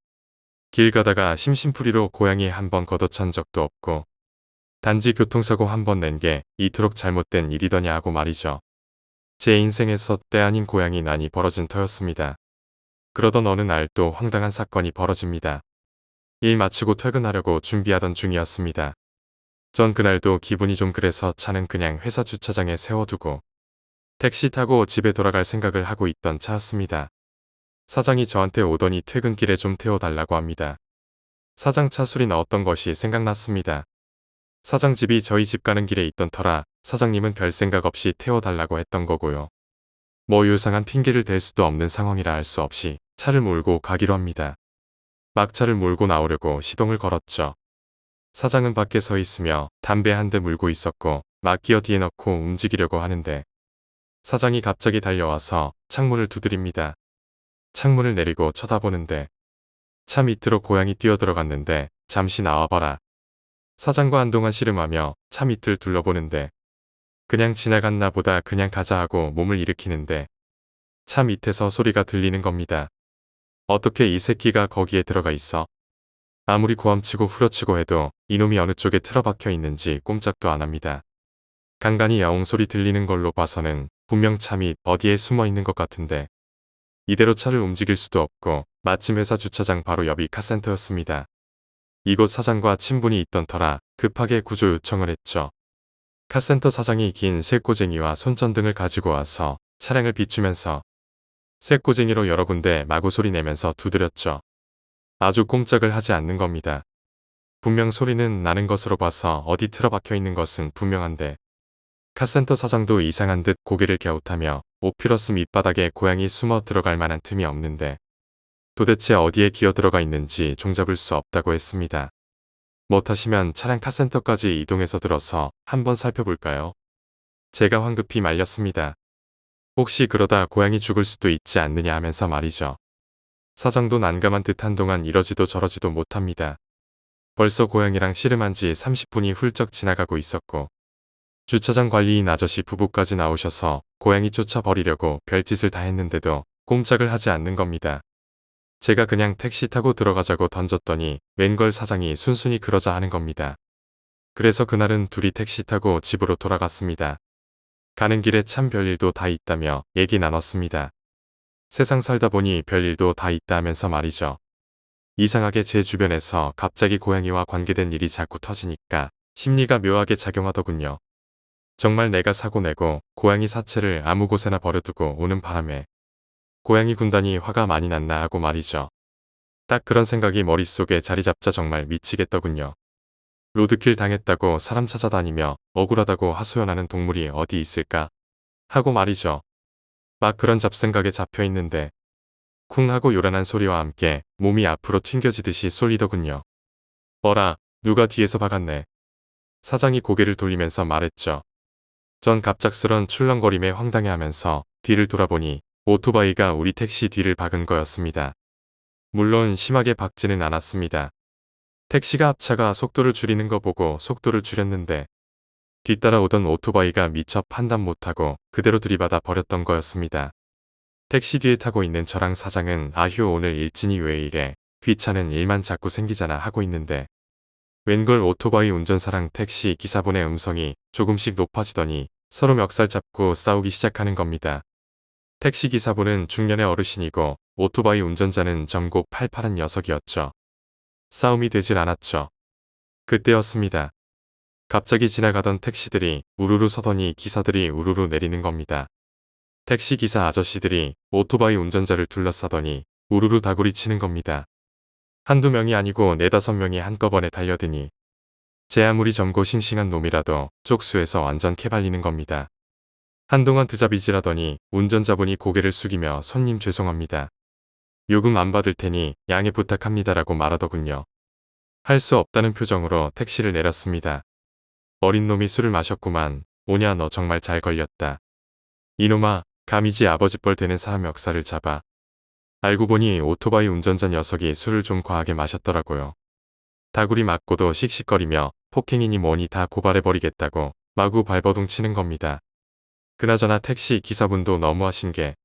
길 가다가 심심풀이로 고양이 한 번 걷어찬 적도 없고 단지 교통사고 한 번 낸 게 이토록 잘못된 일이더냐 하고 말이죠. 제 인생에서 때 아닌 고양이 난이 벌어진 터였습니다. 그러던 어느 날 또 황당한 사건이 벌어집니다. 일 마치고 퇴근하려고 준비하던 중이었습니다. 전 그날도 기분이 좀 그래서 차는 그냥 회사 주차장에 세워두고 택시 타고 집에 돌아갈 생각을 하고 있던 차였습니다. 사장이 저한테 오더니 퇴근길에 좀 태워달라고 합니다. 사장 차 수리 넣었던 것이 생각났습니다. 사장 집이 저희 집 가는 길에 있던 터라 사장님은 별 생각 없이 태워달라고 했던 거고요. 뭐 요상한 핑계를 댈 수도 없는 상황이라 할 수 없이 차를 몰고 가기로 합니다. 막 차를 몰고 나오려고 시동을 걸었죠. 사장은 밖에 서 있으며 담배 한 대 물고 있었고 막 기어 뒤에 넣고 움직이려고 하는데 사장이 갑자기 달려와서 창문을 두드립니다. 창문을 내리고 쳐다보는데 차 밑으로 고양이 뛰어들어갔는데 잠시 나와봐라. 사장과 한동안 씨름하며 차 밑을 둘러보는데 그냥 지나갔나 보다 그냥 가자 하고 몸을 일으키는데 차 밑에서 소리가 들리는 겁니다. 어떻게 이 새끼가 거기에 들어가 있어? 아무리 고함치고 후려치고 해도 이놈이 어느 쪽에 틀어박혀 있는지 꼼짝도 안 합니다. 간간히 야옹 소리 들리는 걸로 봐서는 분명 차 밑 어디에 숨어 있는 것 같은데 이대로 차를 움직일 수도 없고 마침 회사 주차장 바로 옆이 카센터였습니다. 이곳 사장과 친분이 있던 터라 급하게 구조 요청을 했죠. 카센터 사장이 긴 쇠꼬쟁이와 손전등을 가지고 와서 차량을 비추면서 쇠꼬쟁이로 여러 군데 마구 소리 내면서 두드렸죠. 아주 꼼짝을 하지 않는 겁니다. 분명 소리는 나는 것으로 봐서 어디 틀어박혀 있는 것은 분명한데 카센터 사장도 이상한 듯 고개를 갸웃하며 오피러스 밑바닥에 고양이 숨어 들어갈 만한 틈이 없는데 도대체 어디에 기어 들어가 있는지 종잡을 수 없다고 했습니다. 못하시면 차량 카센터까지 이동해서 들어서 한번 살펴볼까요? 제가 황급히 말렸습니다. 혹시 그러다 고양이 죽을 수도 있지 않느냐 하면서 말이죠. 사장도 난감한 듯 한동안 이러지도 저러지도 못합니다. 벌써 고양이랑 씨름한 지 30분이 훌쩍 지나가고 있었고 주차장 관리인 아저씨 부부까지 나오셔서 고양이 쫓아버리려고 별짓을 다 했는데도 꼼짝을 하지 않는 겁니다. 제가 그냥 택시 타고 들어가자고 던졌더니 웬걸 사장이 순순히 그러자 하는 겁니다. 그래서 그날은 둘이 택시 타고 집으로 돌아갔습니다. 가는 길에 참 별일도 다 있다며 얘기 나눴습니다. 세상 살다 보니 별일도 다 있다 하면서 말이죠. 이상하게 제 주변에서 갑자기 고양이와 관계된 일이 자꾸 터지니까 심리가 묘하게 작용하더군요. 정말 내가 사고 내고 고양이 사체를 아무 곳에나 버려두고 오는 바람에 고양이 군단이 화가 많이 났나 하고 말이죠. 딱 그런 생각이 머릿속에 자리 잡자 정말 미치겠더군요. 로드킬 당했다고 사람 찾아다니며 억울하다고 하소연하는 동물이 어디 있을까? 하고 말이죠. 막 그런 잡생각에 잡혀 있는데 쿵 하고 요란한 소리와 함께 몸이 앞으로 튕겨지듯이 쏠리더군요. 어라, 누가 뒤에서 박았네. 사장이 고개를 돌리면서 말했죠. 전 갑작스런 출렁거림에 황당해하면서 뒤를 돌아보니 오토바이가 우리 택시 뒤를 박은 거였습니다. 물론 심하게 박지는 않았습니다. 택시가 앞차가 속도를 줄이는 거 보고 속도를 줄였는데 뒤따라오던 오토바이가 미처 판단 못하고 그대로 들이받아 버렸던 거였습니다. 택시 뒤에 타고 있는 저랑 사장은 아휴 오늘 일진이 왜 이래 귀찮은 일만 자꾸 생기잖아 하고 있는데 웬걸 오토바이 운전사랑 택시 기사분의 음성이 조금씩 높아지더니 서로 멱살 잡고 싸우기 시작하는 겁니다. 택시 기사분은 중년의 어르신이고 오토바이 운전자는 젊고 팔팔한 녀석이었죠. 싸움이 되질 않았죠. 그때였습니다. 갑자기 지나가던 택시들이 우르르 서더니 기사들이 우르르 내리는 겁니다. 택시 기사 아저씨들이 오토바이 운전자를 둘러싸더니 우르르 다구리 치는 겁니다. 한두 명이 아니고 네다섯 명이 한꺼번에 달려드니 제 아무리 젊고 싱싱한 놈이라도 쪽수에서 완전 캐발리는 겁니다. 한동안 드자비질하더니 운전자분이 고개를 숙이며 손님 죄송합니다. 요금 안 받을 테니 양해 부탁합니다라고 말하더군요. 할 수 없다는 표정으로 택시를 내렸습니다. 어린 놈이 술을 마셨구만. 오냐 너 정말 잘 걸렸다. 이놈아 감이지 아버지뻘 되는 사람 멱살을 잡아. 알고 보니 오토바이 운전자 녀석이 술을 좀 과하게 마셨더라고요. 다구리 맞고도 씩씩거리며 폭행이니 뭐니 다 고발해버리겠다고 마구 발버둥 치는 겁니다. 그나저나 택시 기사분도 너무하신 게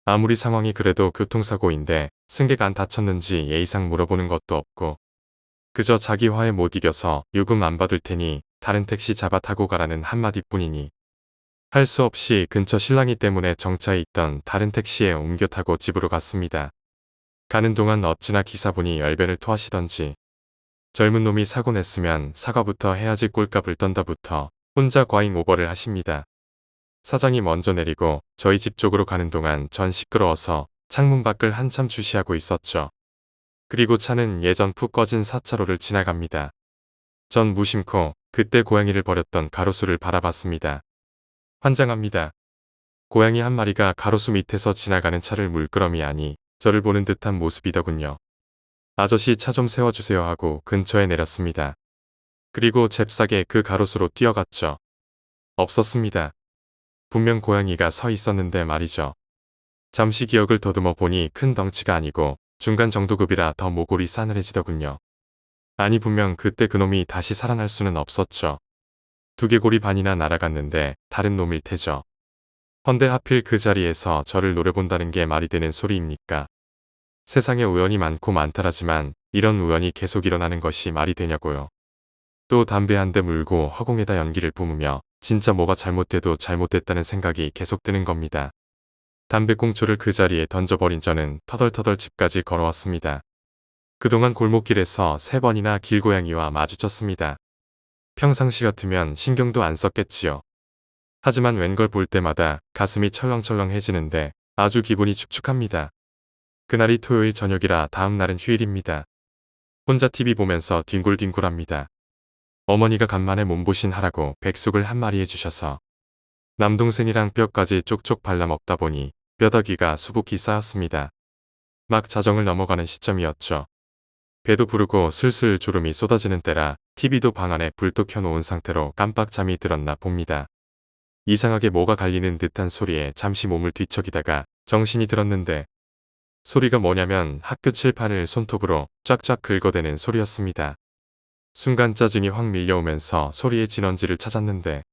아무리 상황이 그래도 교통사고인데 승객 안 다쳤는지 예의상 물어보는 것도 없고 그저 자기 화에 못 이겨서 요금 안 받을 테니 다른 택시 잡아 타고 가라는 한마디뿐이니 할 수 없이 근처 실랑이 때문에 정차해 있던 다른 택시에 옮겨 타고 집으로 갔습니다. 가는 동안 어찌나 기사분이 열변을 토하시던지 젊은 놈이 사고 냈으면 사과부터 해야지 꼴값을 떤다부터 혼자 과잉 오버를 하십니다. 사장이 먼저 내리고 저희 집 쪽으로 가는 동안 전 시끄러워서 창문 밖을 한참 주시하고 있었죠. 그리고 차는 예전 푹 꺼진 4차로를 지나갑니다. 전 무심코 그때 고양이를 버렸던 가로수를 바라봤습니다. 환장합니다. 고양이 한 마리가 가로수 밑에서 지나가는 차를 물끄러미 하니 저를 보는 듯한 모습이더군요. 아저씨 차 좀 세워주세요 하고 근처에 내렸습니다. 그리고 잽싸게 그 가로수로 뛰어갔죠. 없었습니다. 분명 고양이가 서 있었는데 말이죠. 잠시 기억을 더듬어 보니 큰 덩치가 아니고 중간 정도급이라 더 모골이 싸늘해지더군요. 아니 분명 그때 그놈이 다시 살아날 수는 없었죠. 두개골이 반이나 날아갔는데 다른 놈일 테죠. 헌데 하필 그 자리에서 저를 노려본다는 게 말이 되는 소리입니까? 세상에 우연이 많고 많다라지만 이런 우연이 계속 일어나는 것이 말이 되냐고요. 또 담배 한 대 물고 허공에다 연기를 뿜으며 진짜 뭐가 잘못돼도 잘못됐다는 생각이 계속 드는 겁니다. 담배꽁초를 그 자리에 던져버린 저는 터덜터덜 집까지 걸어왔습니다. 그동안 골목길에서 3번이나 길고양이와 마주쳤습니다. 평상시 같으면 신경도 안 썼겠지요. 하지만 웬걸 볼 때마다 가슴이 철렁철렁해지는데 아주 기분이 축축합니다. 그날이 토요일 저녁이라 다음 날은 휴일입니다. 혼자 TV 보면서 뒹굴뒹굴합니다. 어머니가 간만에 몸보신 하라고 백숙을 한 마리 해주셔서 남동생이랑 뼈까지 쪽쪽 발라 먹다 보니 뼈다귀가 수북히 쌓였습니다. 막 자정을 넘어가는 시점이었죠. 배도 부르고 슬슬 졸음이 쏟아지는 때라 TV도 방 안에 불도 켜놓은 상태로 깜빡 잠이 들었나 봅니다. 이상하게 뭐가 갈리는 듯한 소리에 잠시 몸을 뒤척이다가 정신이 들었는데 소리가 뭐냐면 학교 칠판을 손톱으로 쫙쫙 긁어대는 소리였습니다. 순간 짜증이 확 밀려오면서 소리의 진원지를 찾았는데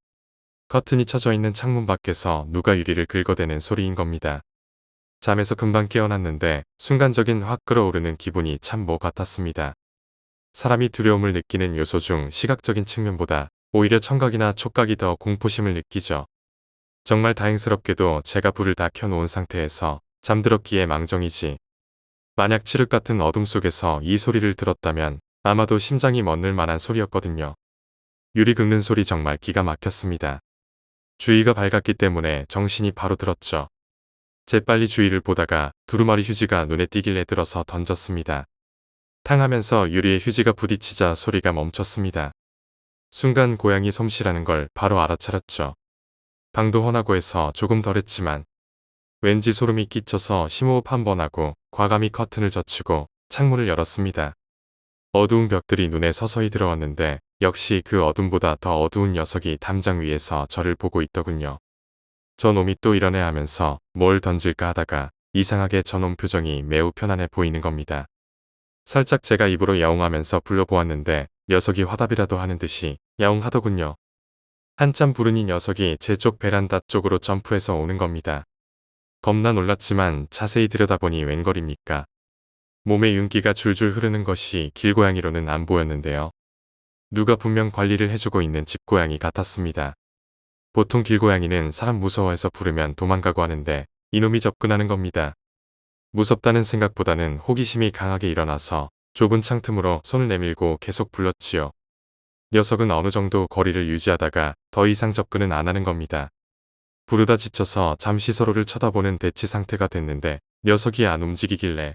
커튼이 쳐져 있는 창문 밖에서 누가 유리를 긁어대는 소리인 겁니다. 잠에서 금방 깨어났는데 순간적인 확 끓어오르는 기분이 참 뭐 같았습니다. 사람이 두려움을 느끼는 요소 중 시각적인 측면보다 오히려 청각이나 촉각이 더 공포심을 느끼죠. 정말 다행스럽게도 제가 불을 다 켜놓은 상태에서 잠들었기에 망정이지. 만약 칠흑 같은 어둠 속에서 이 소리를 들었다면 아마도 심장이 멎는 만한 소리였거든요. 유리 긁는 소리 정말 기가 막혔습니다. 주위가 밝았기 때문에 정신이 바로 들었죠. 재빨리 주위를 보다가 두루마리 휴지가 눈에 띄길래 들어서 던졌습니다. 탕하면서 유리에 휴지가 부딪히자 소리가 멈췄습니다. 순간 고양이 솜씨라는 걸 바로 알아차렸죠. 방도 훤하고 해서 조금 덜했지만 왠지 소름이 끼쳐서 심호흡 한번 하고 과감히 커튼을 젖히고 창문을 열었습니다. 어두운 벽들이 눈에 서서히 들어왔는데 역시 그 어둠보다 더 어두운 녀석이 담장 위에서 저를 보고 있더군요. 저놈이 또 이러네 하면서 뭘 던질까 하다가 이상하게 저놈 표정이 매우 편안해 보이는 겁니다. 살짝 제가 입으로 야옹하면서 불러보았는데 녀석이 화답이라도 하는 듯이 야옹하더군요. 한참 부르니 녀석이 제 쪽 베란다 쪽으로 점프해서 오는 겁니다. 겁나 놀랐지만 자세히 들여다보니 웬걸입니까? 몸에 윤기가 줄줄 흐르는 것이 길고양이로는 안 보였는데요. 누가 분명 관리를 해주고 있는 집고양이 같았습니다. 보통 길고양이는 사람 무서워해서 부르면 도망가고 하는데 이놈이 접근하는 겁니다. 무섭다는 생각보다는 호기심이 강하게 일어나서 좁은 창틈으로 손을 내밀고 계속 불렀지요. 녀석은 어느 정도 거리를 유지하다가 더 이상 접근은 안 하는 겁니다. 부르다 지쳐서 잠시 서로를 쳐다보는 대치 상태가 됐는데 녀석이 안 움직이길래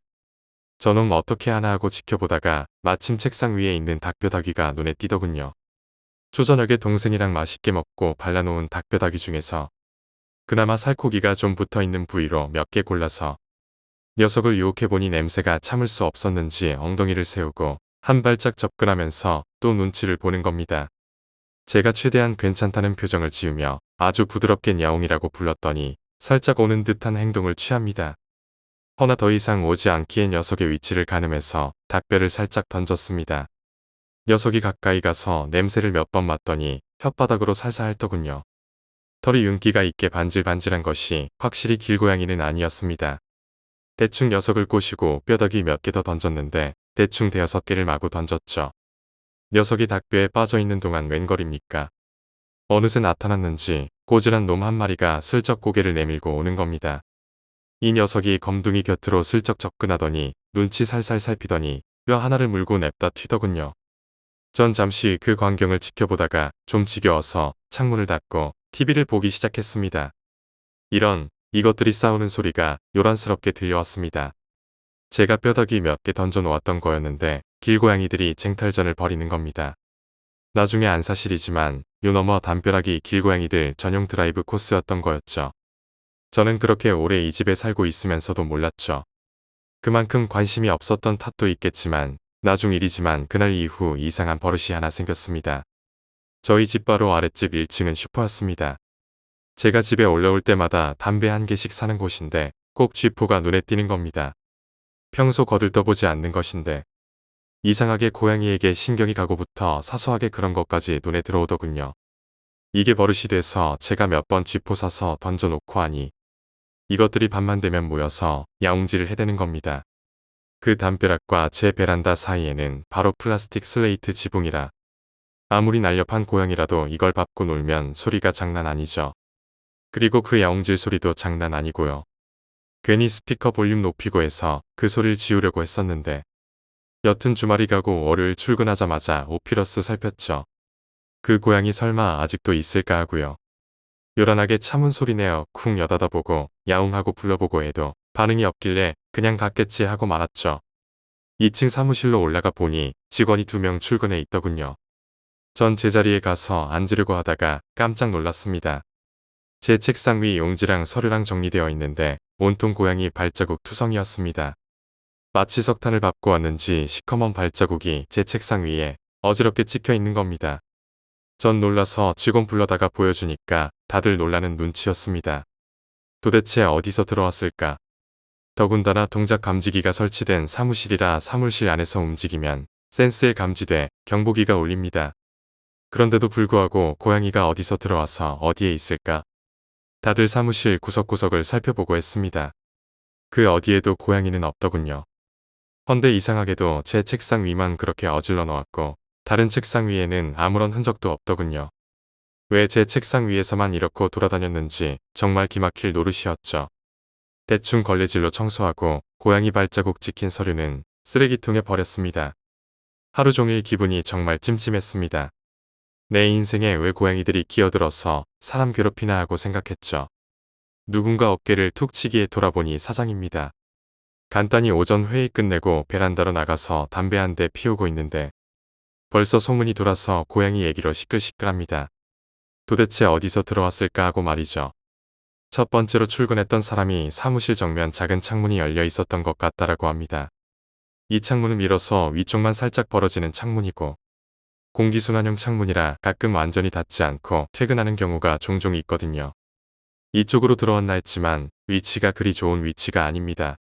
저놈 어떻게 하나 하고 지켜보다가 마침 책상 위에 있는 닭뼈다귀가 눈에 띄더군요. 초저녁에 동생이랑 맛있게 먹고 발라놓은 닭뼈다귀 중에서 그나마 살코기가 좀 붙어있는 부위로 몇 개 골라서 녀석을 유혹해보니 냄새가 참을 수 없었는지 엉덩이를 세우고 한 발짝 접근하면서 또 눈치를 보는 겁니다. 제가 최대한 괜찮다는 표정을 지으며 아주 부드럽게 야옹이라고 불렀더니 살짝 오는 듯한 행동을 취합니다. 허나 더 이상 오지 않기에 녀석의 위치를 가늠해서 닭뼈를 살짝 던졌습니다. 녀석이 가까이 가서 냄새를 몇 번 맡더니 혓바닥으로 살살 핥더군요. 털이 윤기가 있게 반질반질한 것이 확실히 길고양이는 아니었습니다. 대충 녀석을 꼬시고 뼈다귀 몇 개 더 던졌는데 대충 5-6개를 마구 던졌죠. 녀석이 닭뼈에 빠져있는 동안 웬걸입니까? 어느새 나타났는지 꼬질한 놈 한 마리가 슬쩍 고개를 내밀고 오는 겁니다. 이 녀석이 검둥이 곁으로 슬쩍 접근하더니 눈치 살살 살피더니 뼈 하나를 물고 냅다 튀더군요. 전 잠시 그 광경을 지켜보다가 좀 지겨워서 창문을 닫고 TV를 보기 시작했습니다. 이것들이 싸우는 소리가 요란스럽게 들려왔습니다. 제가 뼈다귀 몇 개 던져 놓았던 거였는데 길고양이들이 쟁탈전을 벌이는 겁니다. 나중에 안 사실이지만 요 너머 담벼락이 길고양이들 전용 드라이브 코스였던 거였죠. 저는 그렇게 오래 이 집에 살고 있으면서도 몰랐죠. 그만큼 관심이 없었던 탓도 있겠지만 나중 일이지만 그날 이후 이상한 버릇이 하나 생겼습니다. 저희 집 바로 아랫집 1층은 슈퍼였습니다. 제가 집에 올라올 때마다 담배 한 개씩 사는 곳인데 꼭 쥐포가 눈에 띄는 겁니다. 평소 거들떠보지 않는 것인데 이상하게 고양이에게 신경이 가고부터 사소하게 그런 것까지 눈에 들어오더군요. 이게 버릇이 돼서 제가 몇 번 쥐포 사서 던져놓고 하니 이것들이 밤만 되면 모여서 야옹질을 해대는 겁니다. 그 담벼락과 제 베란다 사이에는 바로 플라스틱 슬레이트 지붕이라 아무리 날렵한 고양이라도 이걸 밟고 놀면 소리가 장난 아니죠. 그리고 그 야옹질 소리도 장난 아니고요. 괜히 스피커 볼륨 높이고 해서 그 소리를 지우려고 했었는데 여튼 주말이 가고 월요일 출근하자마자 오피러스 살폈죠. 그 고양이 설마 아직도 있을까 하고요. 요란하게 차문 소리내어 쿵 여닫아보고 야옹하고 불러보고 해도 반응이 없길래 그냥 갔겠지 하고 말았죠. 2층 사무실로 올라가 보니 직원이 2명 출근해 있더군요. 전 제자리에 가서 앉으려고 하다가 깜짝 놀랐습니다. 제 책상 위 용지랑 서류랑 정리되어 있는데 온통 고양이 발자국 투성이었습니다. 마치 석탄을 밟고 왔는지 시커먼 발자국이 제 책상 위에 어지럽게 찍혀 있는 겁니다. 전 놀라서 직원 불러다가 보여주니까 다들 놀라는 눈치였습니다. 도대체 어디서 들어왔을까? 더군다나 동작 감지기가 설치된 사무실이라 사무실 안에서 움직이면 센스에 감지돼 경보기가 울립니다. 그런데도 불구하고 고양이가 어디서 들어와서 어디에 있을까? 다들 사무실 구석구석을 살펴보고 했습니다. 그 어디에도 고양이는 없더군요. 헌데 이상하게도 제 책상 위만 그렇게 어질러 놓았고 다른 책상 위에는 아무런 흔적도 없더군요. 왜 제 책상 위에서만 이렇게 돌아다녔는지 정말 기막힐 노릇이었죠. 대충 걸레질로 청소하고 고양이 발자국 찍힌 서류는 쓰레기통에 버렸습니다. 하루 종일 기분이 정말 찜찜했습니다. 내 인생에 왜 고양이들이 끼어들어서 사람 괴롭히나 하고 생각했죠. 누군가 어깨를 툭 치기에 돌아보니 사장입니다. 간단히 오전 회의 끝내고 베란다로 나가서 담배 한 대 피우고 있는데 벌써 소문이 돌아서 고양이 얘기로 시끌시끌합니다. 도대체 어디서 들어왔을까 하고 말이죠. 첫 번째로 출근했던 사람이 사무실 정면 작은 창문이 열려 있었던 것 같다라고 합니다. 이 창문은 밀어서 위쪽만 살짝 벌어지는 창문이고 공기순환형 창문이라 가끔 완전히 닫지 않고 퇴근하는 경우가 종종 있거든요. 이쪽으로 들어왔나 했지만 위치가 그리 좋은 위치가 아닙니다.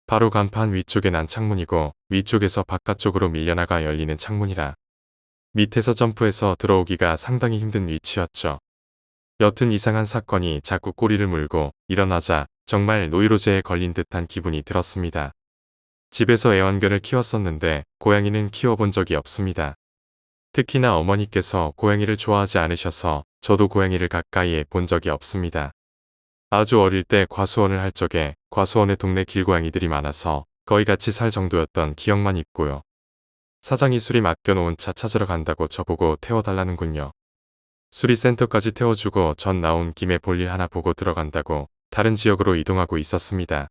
바로 간판 위쪽에 난 창문이고 위쪽에서 바깥쪽으로 밀려나가 열리는 창문이라 밑에서 점프해서 들어오기가 상당히 힘든 위치였죠. 여튼 이상한 사건이 자꾸 꼬리를 물고 일어나자 정말 노이로제에 걸린 듯한 기분이 들었습니다. 집에서 애완견을 키웠었는데 고양이는 키워본 적이 없습니다. 특히나 어머니께서 고양이를 좋아하지 않으셔서 저도 고양이를 가까이에 본 적이 없습니다. 아주 어릴 때 과수원을 할 적에 과수원에 동네 길고양이들이 많아서 거의 같이 살 정도였던 기억만 있고요. 사장이 수리 맡겨놓은 차 찾으러 간다고 저보고 태워달라는군요. 수리센터까지 태워주고 전 나온 김에 볼일 하나 보고 들어간다고 다른 지역으로 이동하고 있었습니다.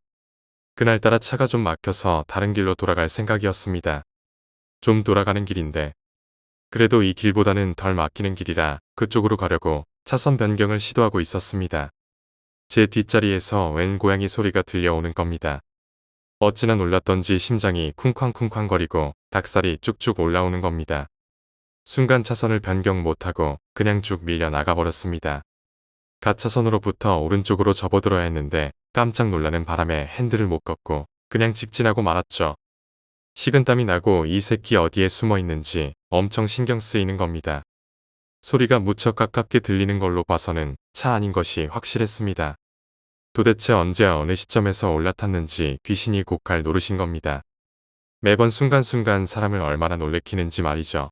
그날따라 차가 좀 막혀서 다른 길로 돌아갈 생각이었습니다. 좀 돌아가는 길인데 그래도 이 길보다는 덜 막히는 길이라 그쪽으로 가려고 차선 변경을 시도하고 있었습니다. 제 뒷자리에서 웬 고양이 소리가 들려오는 겁니다. 어찌나 놀랐던지 심장이 쿵쾅쿵쾅거리고 닭살이 쭉쭉 올라오는 겁니다. 순간 차선을 변경 못하고 그냥 쭉 밀려 나가버렸습니다. 가차선으로부터 오른쪽으로 접어들어야 했는데 깜짝 놀라는 바람에 핸들을 못 걷고 그냥 직진하고 말았죠. 식은땀이 나고 이 새끼 어디에 숨어 있는지 엄청 신경 쓰이는 겁니다. 소리가 무척 가깝게 들리는 걸로 봐서는 차 아닌 것이 확실했습니다. 도대체 언제 어느 시점에서 올라탔는지 귀신이 곡할 노릇인 겁니다. 매번 순간순간 사람을 얼마나 놀래키는지 말이죠.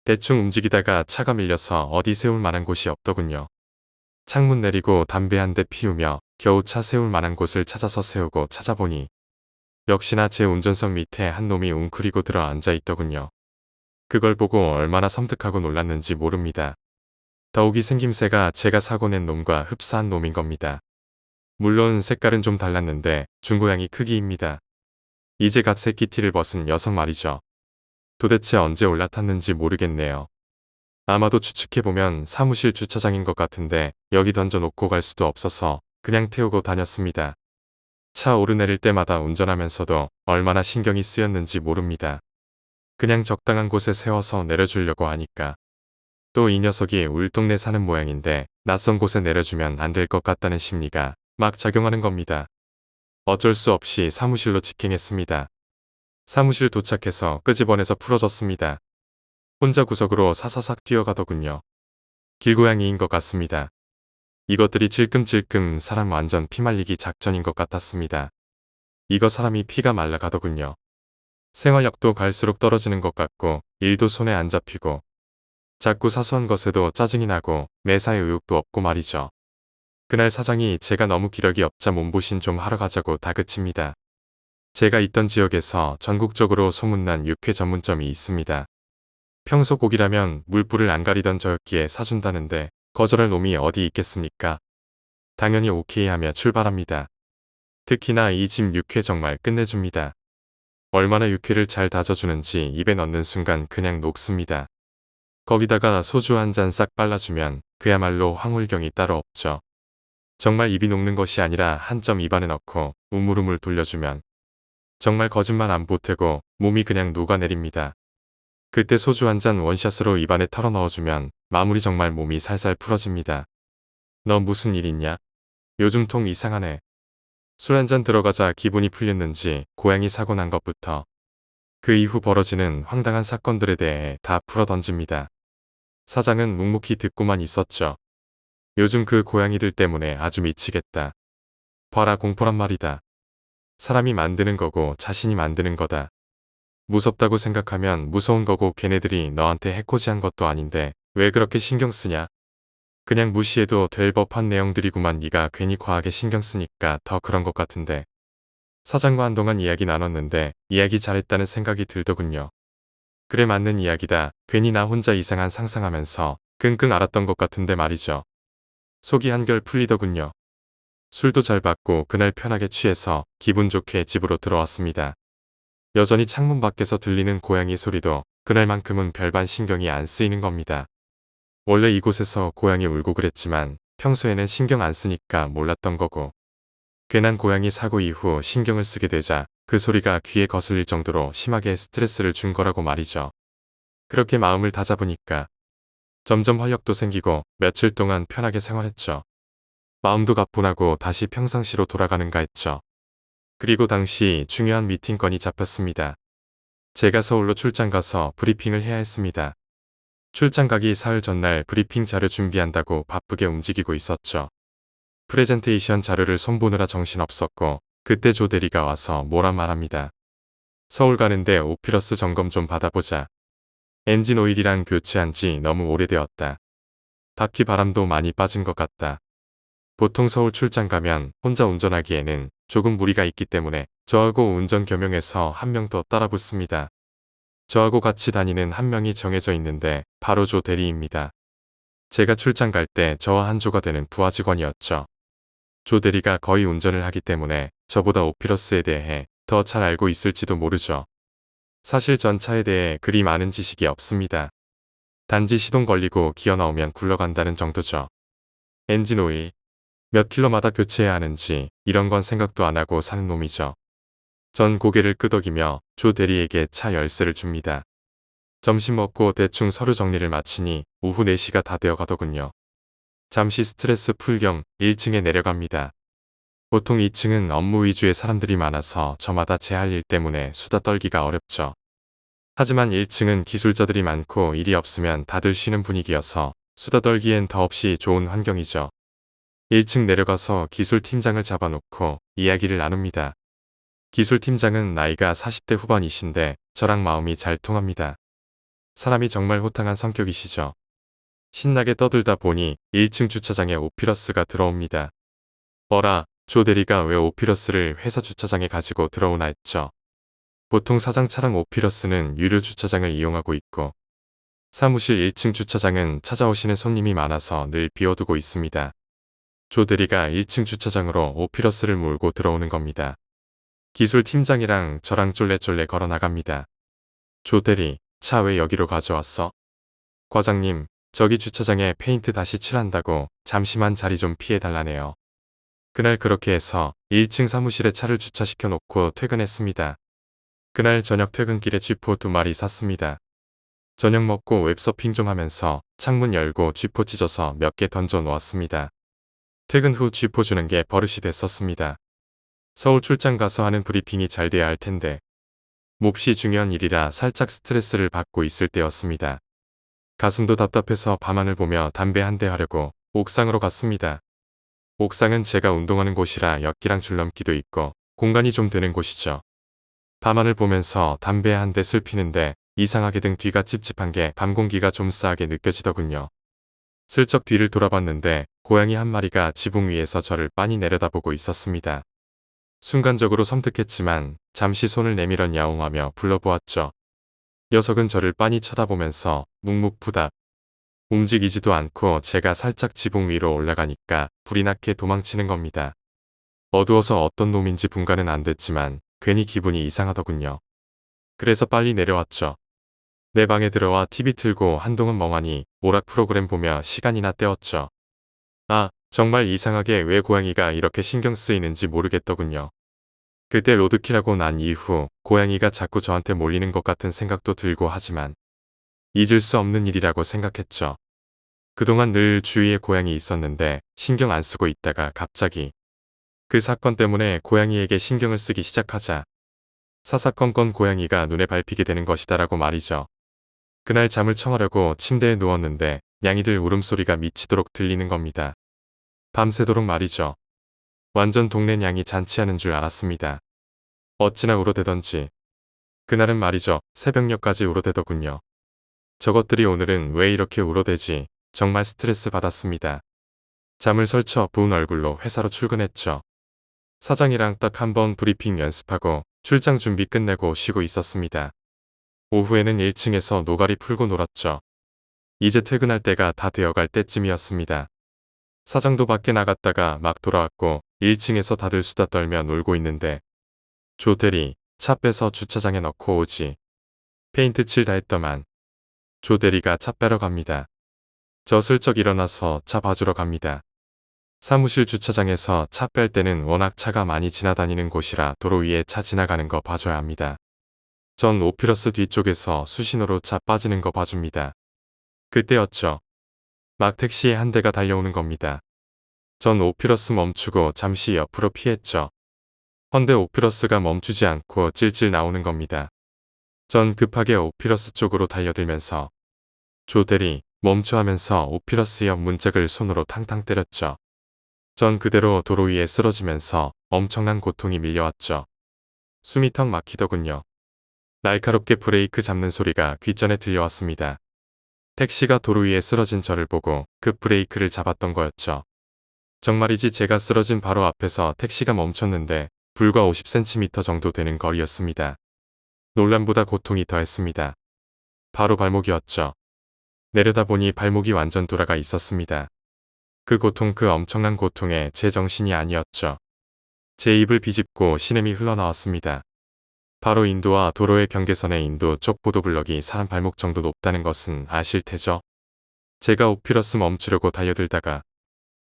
대충 움직이다가 차가 밀려서 어디 세울 만한 곳이 없더군요. 창문 내리고 담배 한 대 피우며 겨우 차 세울 만한 곳을 찾아서 세우고 찾아보니 역시나 제 운전석 밑에 한 놈이 웅크리고 들어 앉아 있더군요. 그걸 보고 얼마나 섬뜩하고 놀랐는지 모릅니다. 더욱이 생김새가 제가 사고 낸 놈과 흡사한 놈인 겁니다. 물론 색깔은 좀 달랐는데 중고양이 크기입니다. 이제 갓 새끼 티를 벗은 여성 말이죠. 도대체 언제 올라탔는지 모르겠네요. 아마도 추측해보면 사무실 주차장인 것 같은데 여기 던져놓고 갈 수도 없어서 그냥 태우고 다녔습니다. 차 오르내릴 때마다 운전하면서도 얼마나 신경이 쓰였는지 모릅니다. 그냥 적당한 곳에 세워서 내려주려고 하니까. 또 이 녀석이 울 동네 사는 모양인데 낯선 곳에 내려주면 안 될 것 같다는 심리가 막 작용하는 겁니다. 어쩔 수 없이 사무실로 직행했습니다. 사무실 도착해서 끄집어내서 풀어줬습니다. 혼자 구석으로 사사삭 뛰어가더군요. 길고양이인 것 같습니다. 이것들이 질끔질끔 사람 완전 피말리기 작전인 것 같았습니다. 이거 사람이 피가 말라가더군요. 생활력도 갈수록 떨어지는 것 같고 일도 손에 안 잡히고 자꾸 사소한 것에도 짜증이 나고 매사에 의욕도 없고 말이죠. 그날 사장이 제가 너무 기력이 없자 몸보신 좀 하러 가자고 다그칩니다. 제가 있던 지역에서 전국적으로 소문난 육회 전문점이 있습니다. 평소 고기라면 물불을 안 가리던 저였기에 사준다는데 거절할 놈이 어디 있겠습니까? 당연히 오케이 하며 출발합니다. 특히나 이 집 육회 정말 끝내줍니다. 얼마나 육회를 잘 다져주는지 입에 넣는 순간 그냥 녹습니다. 거기다가 소주 한 잔 싹 빨라주면 그야말로 황홀경이 따로 없죠. 정말 입이 녹는 것이 아니라 한 점 입안에 넣고 우물우물 돌려주면 정말 거짓말 안 보태고 몸이 그냥 녹아내립니다. 그때 소주 한 잔 원샷으로 입안에 털어 넣어주면 마무리 정말 몸이 살살 풀어집니다. 너 무슨 일 있냐? 요즘 통 이상하네. 술 한 잔 들어가자 기분이 풀렸는지 고양이 사고 난 것부터 그 이후 벌어지는 황당한 사건들에 대해 다 풀어 던집니다. 사장은 묵묵히 듣고만 있었죠. 요즘 그 고양이들 때문에 아주 미치겠다. 봐라 공포란 말이다. 사람이 만드는 거고 자신이 만드는 거다. 무섭다고 생각하면 무서운 거고 걔네들이 너한테 해코지한 것도 아닌데 왜 그렇게 신경 쓰냐? 그냥 무시해도 될 법한 내용들이구만. 네가 괜히 과하게 신경 쓰니까 더 그런 것 같은데. 사장과 한동안 이야기 나눴는데 이야기 잘했다는 생각이 들더군요. 그래 맞는 이야기다. 괜히 나 혼자 이상한 상상하면서 끙끙 앓았던 것 같은데 말이죠. 속이 한결 풀리더군요. 술도 잘 받고 그날 편하게 취해서 기분 좋게 집으로 들어왔습니다. 여전히 창문 밖에서 들리는 고양이 소리도 그날만큼은 별반 신경이 안 쓰이는 겁니다. 원래 이곳에서 고양이 울고 그랬지만 평소에는 신경 안 쓰니까 몰랐던 거고 괜한 고양이 사고 이후 신경을 쓰게 되자 그 소리가 귀에 거슬릴 정도로 심하게 스트레스를 준 거라고 말이죠. 그렇게 마음을 다잡으니까 점점 활력도 생기고 며칠 동안 편하게 생활했죠. 마음도 가뿐하고 다시 평상시로 돌아가는가 했죠. 그리고 당시 중요한 미팅 건이 잡혔습니다. 제가 서울로 출장 가서 브리핑을 해야 했습니다. 출장 가기 사흘 전날 브리핑 자료 준비한다고 바쁘게 움직이고 있었죠. 프레젠테이션 자료를 손보느라 정신없었고 그때 조 대리가 와서 뭐라 말합니다. 서울 가는데 오피러스 점검 좀 받아보자. 엔진 오일이랑 교체한 지 너무 오래되었다. 바퀴 바람도 많이 빠진 것 같다. 보통 서울 출장 가면 혼자 운전하기에는 조금 무리가 있기 때문에 저하고 운전 겸용해서 한 명 더 따라 붙습니다. 저하고 같이 다니는 한 명이 정해져 있는데 바로 조 대리입니다. 제가 출장 갈 때 저와 한 조가 되는 부하 직원이었죠. 조 대리가 거의 운전을 하기 때문에 저보다 오피러스에 대해 더 잘 알고 있을지도 모르죠. 사실 전차에 대해 그리 많은 지식이 없습니다. 단지 시동 걸리고 기어 나오면 굴러간다는 정도죠. 엔진 오일, 몇 킬로마다 교체해야 하는지 이런 건 생각도 안 하고 사는 놈이죠. 전 고개를 끄덕이며 조 대리에게 차 열쇠를 줍니다. 점심 먹고 대충 서류 정리를 마치니 오후 4시가 다 되어 가더군요. 잠시 스트레스 풀 겸 1층에 내려갑니다. 보통 2층은 업무 위주의 사람들이 많아서 저마다 제 할 일 때문에 수다 떨기가 어렵죠. 하지만 1층은 기술자들이 많고 일이 없으면 다들 쉬는 분위기여서 수다 떨기엔 더없이 좋은 환경이죠. 1층 내려가서 기술팀장을 잡아놓고 이야기를 나눕니다. 기술팀장은 나이가 40대 후반이신데 저랑 마음이 잘 통합니다. 사람이 정말 호탕한 성격이시죠. 신나게 떠들다 보니 1층 주차장에 오피러스가 들어옵니다. 어라, 조 대리가 왜 오피러스를 회사 주차장에 가지고 들어오나 했죠. 보통 사장 차량 오피러스는 유료 주차장을 이용하고 있고 사무실 1층 주차장은 찾아오시는 손님이 많아서 늘 비워두고 있습니다. 조 대리가 1층 주차장으로 오피러스를 몰고 들어오는 겁니다. 기술팀장이랑 저랑 쫄래쫄래 걸어 나갑니다. 조 대리, 차 왜 여기로 가져왔어? 과장님, 저기 주차장에 페인트 다시 칠한다고 잠시만 자리 좀 피해달라네요. 그날 그렇게 해서 1층 사무실에 차를 주차시켜 놓고 퇴근했습니다. 그날 저녁 퇴근길에 쥐포 2마리 샀습니다. 저녁 먹고 웹서핑 좀 하면서 창문 열고 쥐포 찢어서 몇 개 던져 놓았습니다. 퇴근 후 쥐포 주는 게 버릇이 됐었습니다. 서울 출장 가서 하는 브리핑이 잘 돼야 할 텐데 몹시 중요한 일이라 살짝 스트레스를 받고 있을 때였습니다. 가슴도 답답해서 밤하늘 보며 담배 한 대 하려고 옥상으로 갔습니다. 옥상은 제가 운동하는 곳이라 역기랑 줄넘기도 있고 공간이 좀 되는 곳이죠. 밤하늘 보면서 담배 한 대 슬 피는데 이상하게 등 뒤가 찝찝한 게 밤 공기가 좀 싸하게 느껴지더군요. 슬쩍 뒤를 돌아봤는데 고양이 한 마리가 지붕 위에서 저를 빤히 내려다보고 있었습니다. 순간적으로 섬뜩했지만 잠시 손을 내밀어 야옹하며 불러보았죠. 녀석은 저를 빤히 쳐다보면서 묵묵부답. 움직이지도 않고 제가 살짝 지붕 위로 올라가니까 불이 나게 도망치는 겁니다. 어두워서 어떤 놈인지 분간은 안 됐지만 괜히 기분이 이상하더군요. 그래서 빨리 내려왔죠. 내 방에 들어와 TV 틀고 한동안 멍하니 오락 프로그램 보며 시간이나 때웠죠. 아, 정말 이상하게 왜 고양이가 이렇게 신경 쓰이는지 모르겠더군요. 그때 로드킬하고 난 이후 고양이가 자꾸 저한테 몰리는 것 같은 생각도 들고 하지만 잊을 수 없는 일이라고 생각했죠. 그동안 늘 주위에 고양이 있었는데 신경 안 쓰고 있다가 갑자기 그 사건 때문에 고양이에게 신경을 쓰기 시작하자 사사건건 고양이가 눈에 밟히게 되는 것이다라고 말이죠. 그날 잠을 청하려고 침대에 누웠는데 냥이들 울음소리가 미치도록 들리는 겁니다. 밤새도록 말이죠. 완전 동네 냥이 잔치하는 줄 알았습니다. 어찌나 울어대던지. 그날은 말이죠. 새벽녘까지 울어대더군요. 저것들이 오늘은 왜 이렇게 울어대지. 정말 스트레스 받았습니다. 잠을 설쳐 부은 얼굴로 회사로 출근했죠. 사장이랑 딱 한 번 브리핑 연습하고 출장 준비 끝내고 쉬고 있었습니다. 오후에는 1층에서 노가리 풀고 놀았죠. 이제 퇴근할 때가 다 되어갈 때쯤이었습니다. 사장도 밖에 나갔다가 막 돌아왔고 1층에서 다들 수다 떨며 놀고 있는데 조 대리, 차 빼서 주차장에 넣고 오지. 페인트 칠 다 했더만. 조 대리가 차 빼러 갑니다. 저 슬쩍 일어나서 차 봐주러 갑니다. 사무실 주차장에서 차 뺄 때는 워낙 차가 많이 지나다니는 곳이라 도로 위에 차 지나가는 거 봐줘야 합니다. 전 오피러스 뒤쪽에서 수신호로 차 빠지는 거 봐줍니다. 그때였죠. 막 택시에 한 대가 달려오는 겁니다. 전 오피러스 멈추고 잠시 옆으로 피했죠. 헌데 오피러스가 멈추지 않고 찔찔 나오는 겁니다. 전 급하게 오피러스 쪽으로 달려들면서 조 대리 멈춰 하면서 오피러스 옆 문짝을 손으로 탕탕 때렸죠. 전 그대로 도로 위에 쓰러지면서 엄청난 고통이 밀려왔죠. 숨이 턱 막히더군요. 날카롭게 브레이크 잡는 소리가 귓전에 들려왔습니다. 택시가 도로 위에 쓰러진 저를 보고 급 브레이크를 잡았던 거였죠. 정말이지 제가 쓰러진 바로 앞에서 택시가 멈췄는데 불과 50cm 정도 되는 거리였습니다. 놀람보다 고통이 더했습니다. 바로 발목이었죠. 내려다보니 발목이 완전 돌아가 있었습니다. 그 고통, 그 엄청난 고통에 제 정신이 아니었죠. 제 입을 비집고 신음이 흘러나왔습니다. 바로 인도와 도로의 경계선의 인도 쪽 보도블럭이 사람 발목 정도 높다는 것은 아실 테죠. 제가 오피러스 멈추려고 달려들다가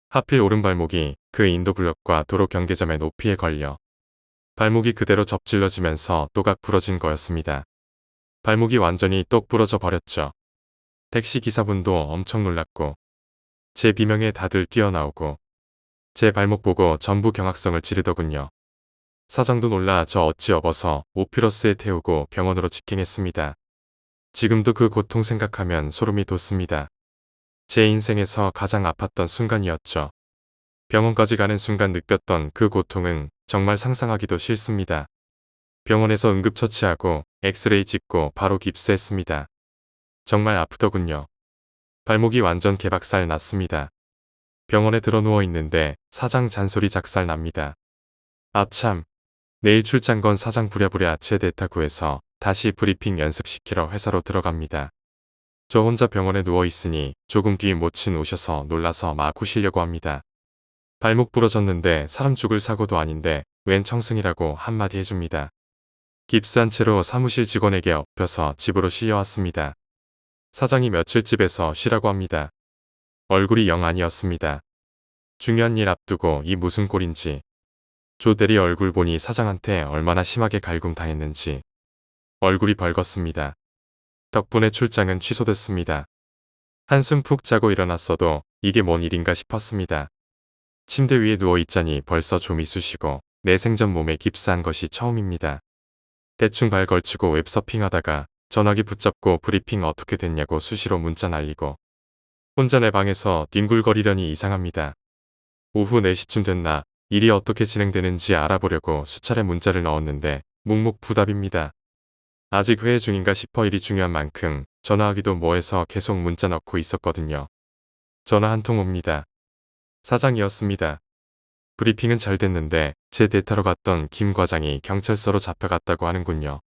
하필 오른발목이 그 인도 블럭과 도로 경계점의 높이에 걸려 발목이 그대로 접질러지면서 또각 부러진 거였습니다. 발목이 완전히 똑 부러져 버렸죠. 택시 기사분도 엄청 놀랐고 제 비명에 다들 뛰어나오고 제 발목 보고 전부 경악성을 지르더군요. 사장도 놀라 저 어찌 업어서 오피러스에 태우고 병원으로 직행했습니다. 지금도 그 고통 생각하면 소름이 돋습니다. 제 인생에서 가장 아팠던 순간이었죠. 병원까지 가는 순간 느꼈던 그 고통은 정말 상상하기도 싫습니다. 병원에서 응급처치하고 엑스레이 찍고 바로 깁스했습니다. 정말 아프더군요. 발목이 완전 개박살 났습니다. 병원에 들어 누워 있는데 사장 잔소리 작살 납니다. 아참, 내일 출장 건 사장 부랴부랴 최대타 구해서 다시 브리핑 연습시키러 회사로 들어갑니다. 저 혼자 병원에 누워 있으니 조금 뒤 모친 오셔서 놀라서 막 후시려고 합니다. 발목 부러졌는데 사람 죽을 사고도 아닌데 웬 청승이라고 한마디 해줍니다. 깁스한 채로 사무실 직원에게 엎혀서 집으로 실려왔습니다. 사장이 며칠 집에서 쉬라고 합니다. 얼굴이 영 아니었습니다. 중요한 일 앞두고 이 무슨 꼴인지. 조 대리 얼굴 보니 사장한테 얼마나 심하게 갈굼당했는지. 얼굴이 벌겋습니다. 덕분에 출장은 취소됐습니다. 한숨 푹 자고 일어났어도 이게 뭔 일인가 싶었습니다. 침대 위에 누워있자니 벌써 좀이 쑤시고 내 생전 몸에 깁스한 것이 처음입니다. 대충 발 걸치고 웹서핑하다가 전화기 붙잡고 브리핑 어떻게 됐냐고 수시로 문자 날리고 혼자 내 방에서 뒹굴거리려니 이상합니다. 오후 4시쯤 됐나 일이 어떻게 진행되는지 알아보려고 수차례 문자를 넣었는데 묵묵부답입니다. 아직 회의 중인가 싶어 일이 중요한 만큼 전화하기도 뭐해서 계속 문자 넣고 있었거든요. 전화 한 통 옵니다. 사장이었습니다. 브리핑은 잘 됐는데 제 대타로 갔던 김 과장이 경찰서로 잡혀갔다고 하는군요.